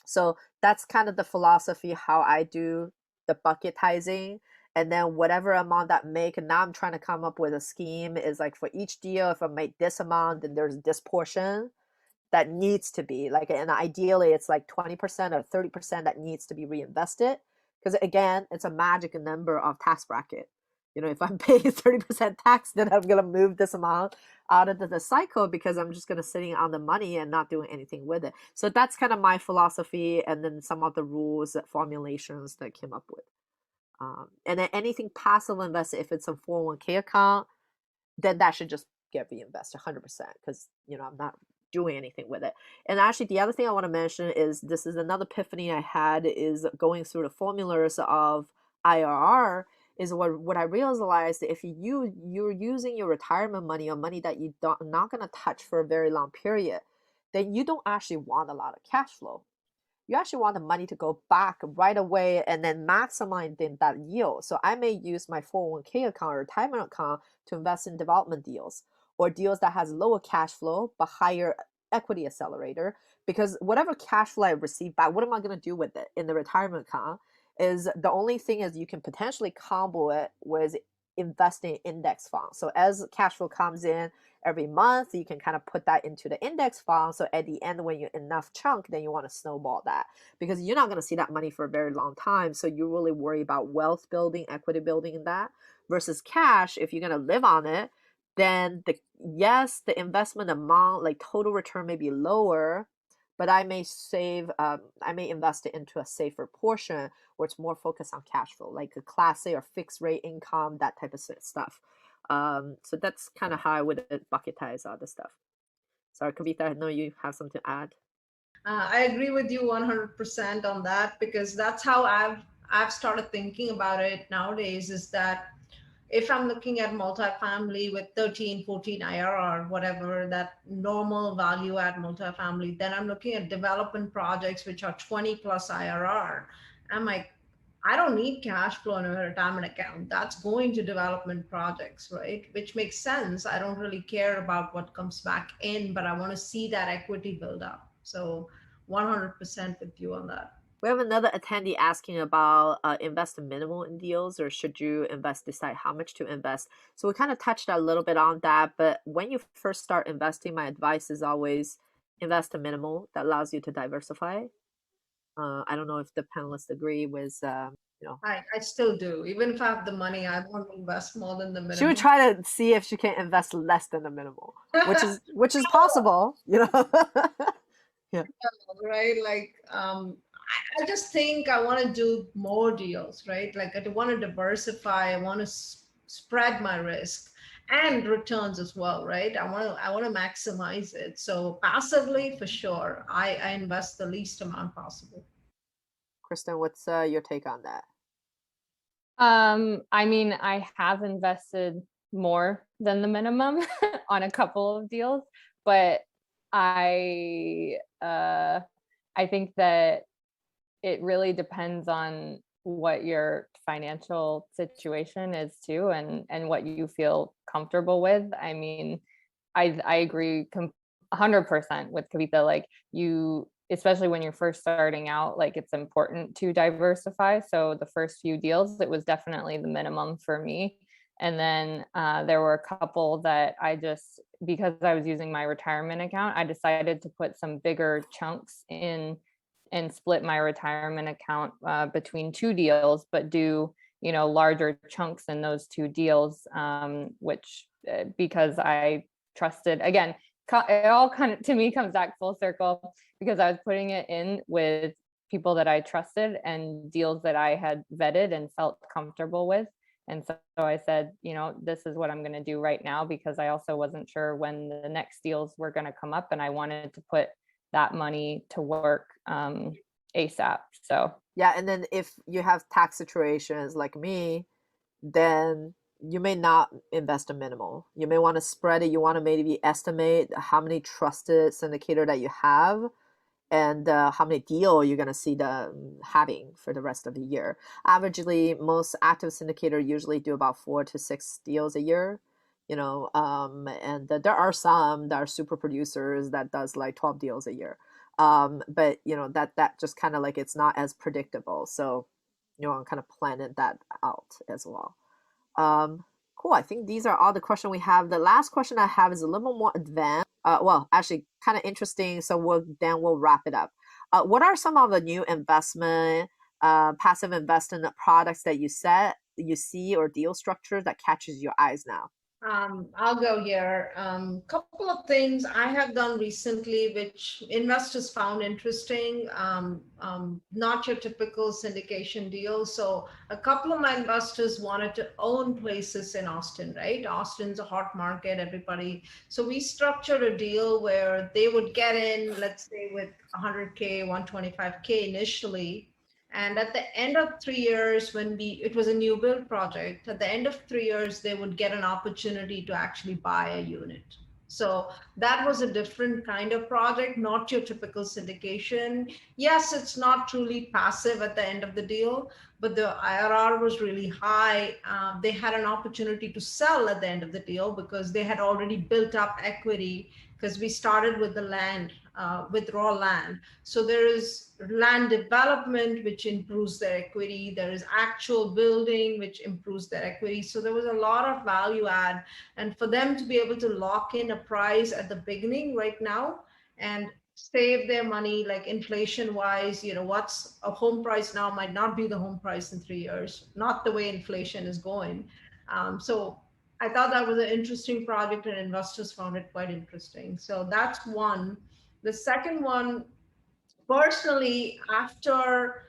So that's kind of the philosophy how I do the bucketizing. And then whatever amount that make, and now I'm trying to come up with a scheme is like for each deal, if I make this amount, then there's this portion that needs to be like, and ideally it's like 20% or 30% that needs to be reinvested. Because again, it's a magic number of tax bracket. If I'm paying 30% tax, then I'm going to move this amount out of the cycle, because I'm just going to sitting on the money and not doing anything with it. So that's kind of my philosophy, and then some of the rules, formulations that I came up with. And then anything passive invested, if it's a 401k account, then that should just get reinvested 100%, because I'm not doing anything with it. And actually the other thing I want to mention is, this is another epiphany I had, is going through the formulas of IRR, is what I realized, if you're using your retirement money, or money that you don't not going to touch for a very long period, then you don't actually want a lot of cash flow. You actually want the money to go back right away and then maximize that yield. So I may use my 401k account or retirement account to invest in development deals, or deals that has lower cash flow but higher equity accelerator, because whatever cash flow I receive back, what am I going to do with it in the retirement account? Is the only thing is you can potentially combo it with investing in index funds. So as cash flow comes in every month, you can kind of put that into the index fund. So at the end, when you're enough chunk, then you want to snowball that, because you're not going to see that money for a very long time. So you really worry about wealth building, equity building in that, versus cash. If you're going to live on it, then the investment amount, like total return, may be lower, but I may invest it into a safer portion where it's more focused on cash flow, like a class A or fixed rate income, that type of stuff. So that's kind of how I would bucketize all this stuff. Sorry, Kavitha, I know you have something to add. I agree with you 100% on that, because that's how I've started thinking about it nowadays, is that if I'm looking at multifamily with 13, 14 IRR, whatever that normal value add multifamily, then I'm looking at development projects which are 20 plus IRR. I'm like, I don't need cash flow in a retirement account. That's going to development projects, right? Which makes sense. I don't really care about what comes back in, but I want to see that equity build up. So 100% with you on that. We have another attendee asking about invest minimal in deals, or should you decide how much to invest? So we kind of touched a little bit on that, but when you first start investing, my advice is always invest a minimal. That allows you to diversify. I don't know if the panelists agree with, I still do. Even if I have the money, I want to invest more than the minimum. She would try to see if she can invest less than the minimal, which is possible, Yeah. Right. Like, I just think I want to do more deals, right? Like I want to diversify. I want to spread my risk. and returns as well, right? I want to maximize it. So passively, for sure, I invest the least amount possible. Kristen, what's your take on that? I mean, I have invested more than the minimum on a couple of deals, but I I think that it really depends on what your financial situation is too, and what you feel comfortable with. I mean, I agree 100% with Kavitha. Like, you, especially when you're first starting out, like, it's important to diversify. So the first few deals, it was definitely the minimum for me. And then there were a couple that I just, because I was using my retirement account, I decided to put some bigger chunks in and split my retirement account between two deals, but do, you know, larger chunks in those two deals, which because I trusted, again, it all kind of, to me, comes back full circle, because I was putting it in with people that I trusted and deals that I had vetted and felt comfortable with. And so I said, you know, this is what I'm going to do right now, because I also wasn't sure when the next deals were going to come up, and I wanted to put that money to work ASAP. So Yeah, and then if you have tax situations like me, then you may not invest a minimal. You may want to spread it. You want to maybe estimate how many trusted syndicator that you have, and how many deal you're going to see them having for the rest of the year. Averagely, most active syndicator usually do about 4 to 6 deals a year, you know, and there are some that are super producers that does like 12 deals a year. But you know, that just kind of like, it's not as predictable. So, you know, I'm kind of planning that out as well. Cool. I think these are all the questions we have. The last question I have is a little more advanced. Well, actually, kind of interesting. So we'll wrap it up. What are some of the new investment, passive investment products that you see, or deal structures that catches your eyes now? I'll go here. Couple of things I have done recently, which investors found interesting. Not your typical syndication deal. So a couple of my investors wanted to own places in Austin, right? Austin's a hot market, everybody. So we structured a deal where they would get in, let's say with 100K, 125K initially. And at the end of 3 years, it was a new build project, at the end of 3 years, they would get an opportunity to actually buy a unit. So that was a different kind of project, not your typical syndication. Yes, it's not truly passive at the end of the deal, but the IRR was really high. They had an opportunity to sell at the end of the deal because they had already built up equity, because we started with the land, with raw land. So there is land development, which improves their equity. There is actual building, which improves their equity. So there was a lot of value add. And for them to be able to lock in a price at the beginning right now and save their money, like inflation wise, you know, what's a home price now might not be the home price in 3 years, not the way inflation is going. So I thought that was an interesting project, and investors found it quite interesting. So that's one. The second one, personally, after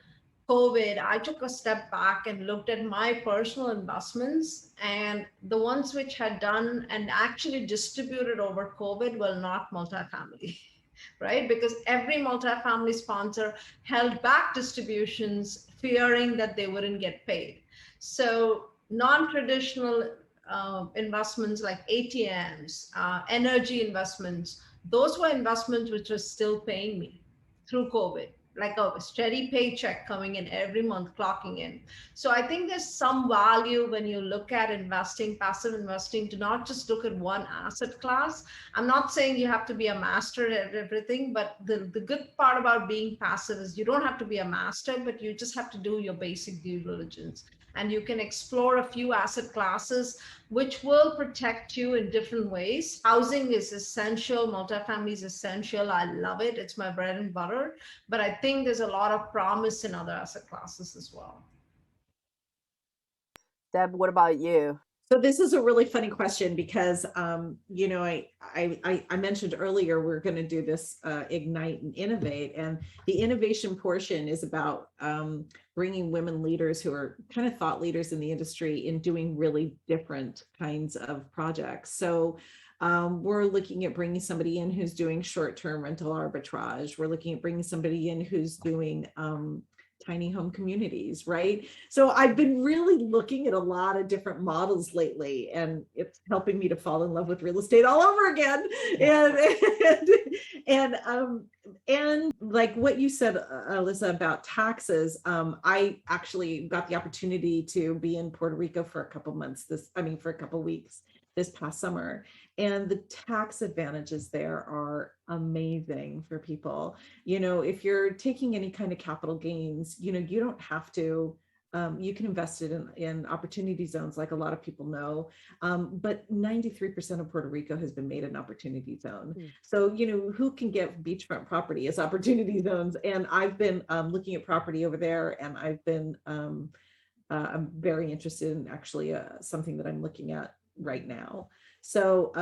COVID, I took a step back and looked at my personal investments, and the ones which had done and actually distributed over COVID were not multifamily, right? Because every multifamily sponsor held back distributions, fearing that they wouldn't get paid. So non-traditional investments like ATMs, energy investments, those were investments which were still paying me through COVID, like a steady paycheck coming in every month, clocking in. So I think there's some value when you look at investing, passive investing, to not just look at one asset class. I'm not saying you have to be a master at everything, but the good part about being passive is you don't have to be a master, but you just have to do your basic due diligence. And you can explore a few asset classes which will protect you in different ways. Housing is essential, multifamily is essential. I love it. It's my bread and butter. But I think there's a lot of promise in other asset classes as well. Deb, what about you? So this is a really funny question because, you know, I mentioned earlier we're going to do this Ignite and Innovate, and the innovation portion is about bringing women leaders who are kind of thought leaders in the industry in doing really different kinds of projects. So we're looking at bringing somebody in who's doing short-term rental arbitrage. We're looking at bringing somebody in who's doing tiny home communities, right? So I've been really looking at a lot of different models lately, and it's helping me to fall in love with real estate all over again. And like what you said, Alyssa, about taxes, I actually got the opportunity to be in Puerto Rico for a couple months, for a couple weeks this past summer. And the tax advantages there are amazing for people. You know, if you're taking any kind of capital gains, you know, you don't have to, you can invest it in opportunity zones, like a lot of people know. But 93% of Puerto Rico has been made an opportunity zone. So, you know, who can get beachfront property as opportunity zones? And I've been looking at property over there, and I've been, I'm very interested in actually something that I'm looking at right now. So,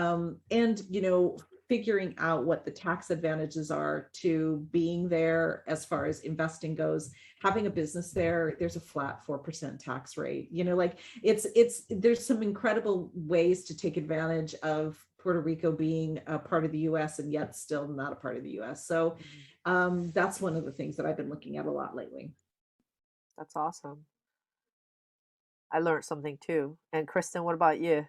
and, you know, figuring out what the tax advantages are to being there as far as investing goes. Having a business there, there's a flat 4% tax rate. You know, like there's some incredible ways to take advantage of Puerto Rico being a part of the US and yet still not a part of the US. So that's one of the things that I've been looking at a lot lately. That's awesome. I learned something too. And Kristen, what about you?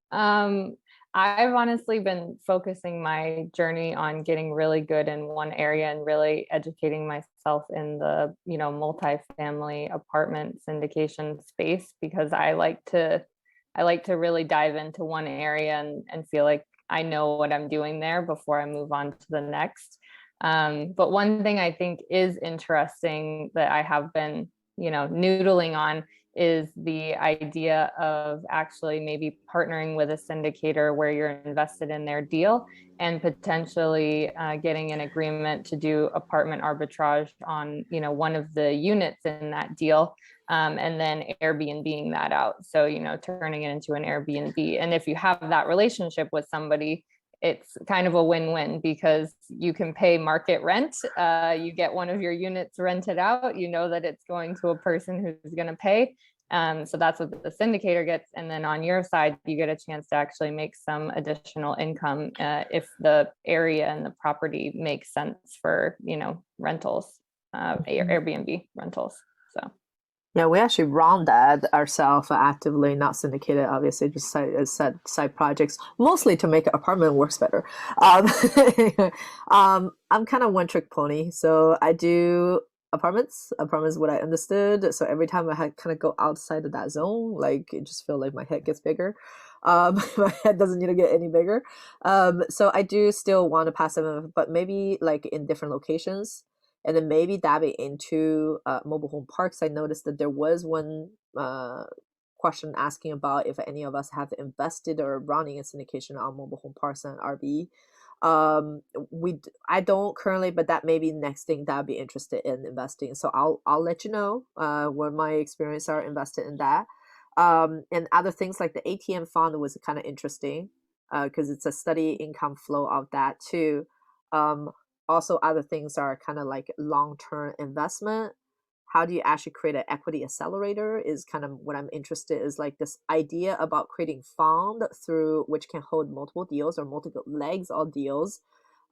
I've honestly been focusing my journey on getting really good in one area and really educating myself in the, you know, multifamily apartment syndication space, because I like to really dive into one area and feel like I know what I'm doing there before I move on to the next. But one thing I think is interesting that I have been, you know, noodling on is the idea of actually maybe partnering with a syndicator where you're invested in their deal and potentially getting an agreement to do apartment arbitrage on, you know, one of the units in that deal, and then Airbnb-ing that out. So, you know, turning it into an Airbnb. And if you have that relationship with somebody, it's kind of a win-win, because you can pay market rent. You get one of your units rented out, you know that it's going to a person who's going to pay. So that's what the syndicator gets. And then on your side, you get a chance to actually make some additional income if the area and the property makes sense for, you know, rentals, Airbnb rentals. So. Yeah, we actually run that ourselves actively, not syndicated, obviously, just side projects, mostly to make apartment works better. I'm kind of one trick pony, so I do apartments what I understood. So every time I had kind of go outside of that zone, like it just feel like my head gets bigger. My head doesn't need to get any bigger. So I do still want to passive, but maybe like in different locations. And then maybe dabbing into mobile home parks. I noticed that there was one question asking about if any of us have invested or running a syndication on mobile home parks and RV. I don't currently, but that may be the next thing that I'd be interested in investing. So I'll let you know what my experience are invested in that. And other things like the ATM fund was kind of interesting because it's a steady income flow of that too. Also, other things are kind of like long-term investment. How do you actually create an equity accelerator is kind of what I'm interested in, is like this idea about creating fund through which can hold multiple deals or multiple legs of deals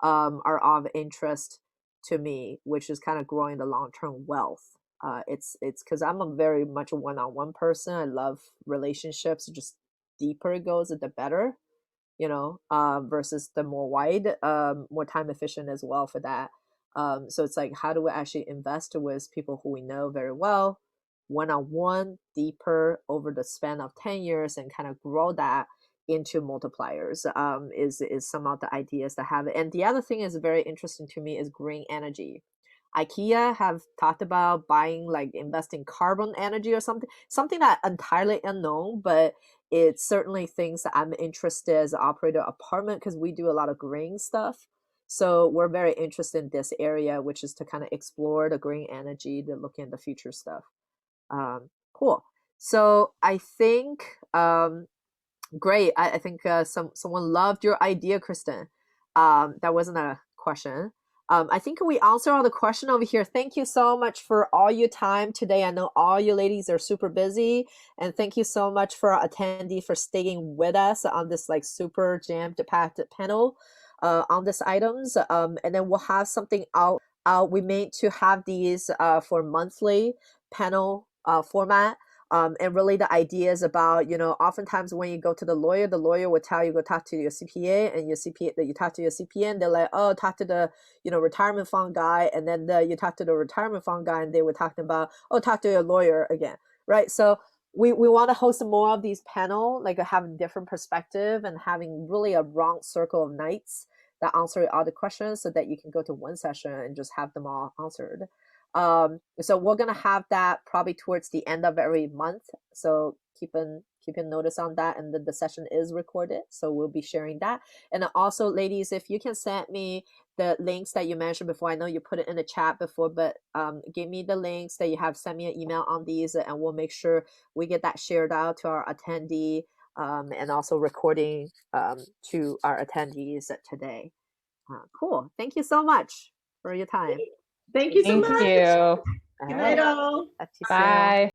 are of interest to me, which is kind of growing the long-term wealth. It's because I'm a very much a one-on-one person. I love relationships. Just deeper it goes, the better. You know, versus the more wide, more time efficient as well for that. So it's like, how do we actually invest with people who we know very well, one-on-one, deeper over the span of 10 years and kind of grow that into multipliers is some of the ideas that have it. And the other thing is very interesting to me is green energy. IKEA have talked about buying, like investing carbon energy or something that entirely unknown, but it's certainly things that I'm interested as an operator apartment because we do a lot of green stuff. So we're very interested in this area, which is to kind of explore the green energy, to look in the future stuff. Cool. So I think great. I think someone loved your idea, Kristen. That wasn't a question. I think we answered all the question over here. Thank you so much for all your time today. I know all you ladies are super busy, and thank you so much for our attendee for staying with us on this like super jammed packed panel on these items. And then we'll have something out. We made to have these for monthly panel format. And really the idea is about, oftentimes when you go to the lawyer will tell you go talk to your CPA, and your CPA, that you talk to your CPA, and they're like, oh, talk to the, retirement fund guy. And then you talk to the retirement fund guy, and they were talking about, oh, talk to your lawyer again. Right. So we want to host more of these panel, like having different perspective and having really a round circle of nights that answer all the questions so that you can go to one session and just have them all answered. So we're gonna have that probably towards the end of every month. So keep a notice on that, and the session is recorded, so we'll be sharing that. And also, ladies, if you can send me the links that you mentioned before, I know you put it in the chat before, but give me the links that you have. Send me an email on these, and we'll make sure we get that shared out to our attendee, and also recording to our attendees today. Cool. Thank you so much for your time. Thank you so Thank much. you. Good night, all. Talk to you soon. Bye.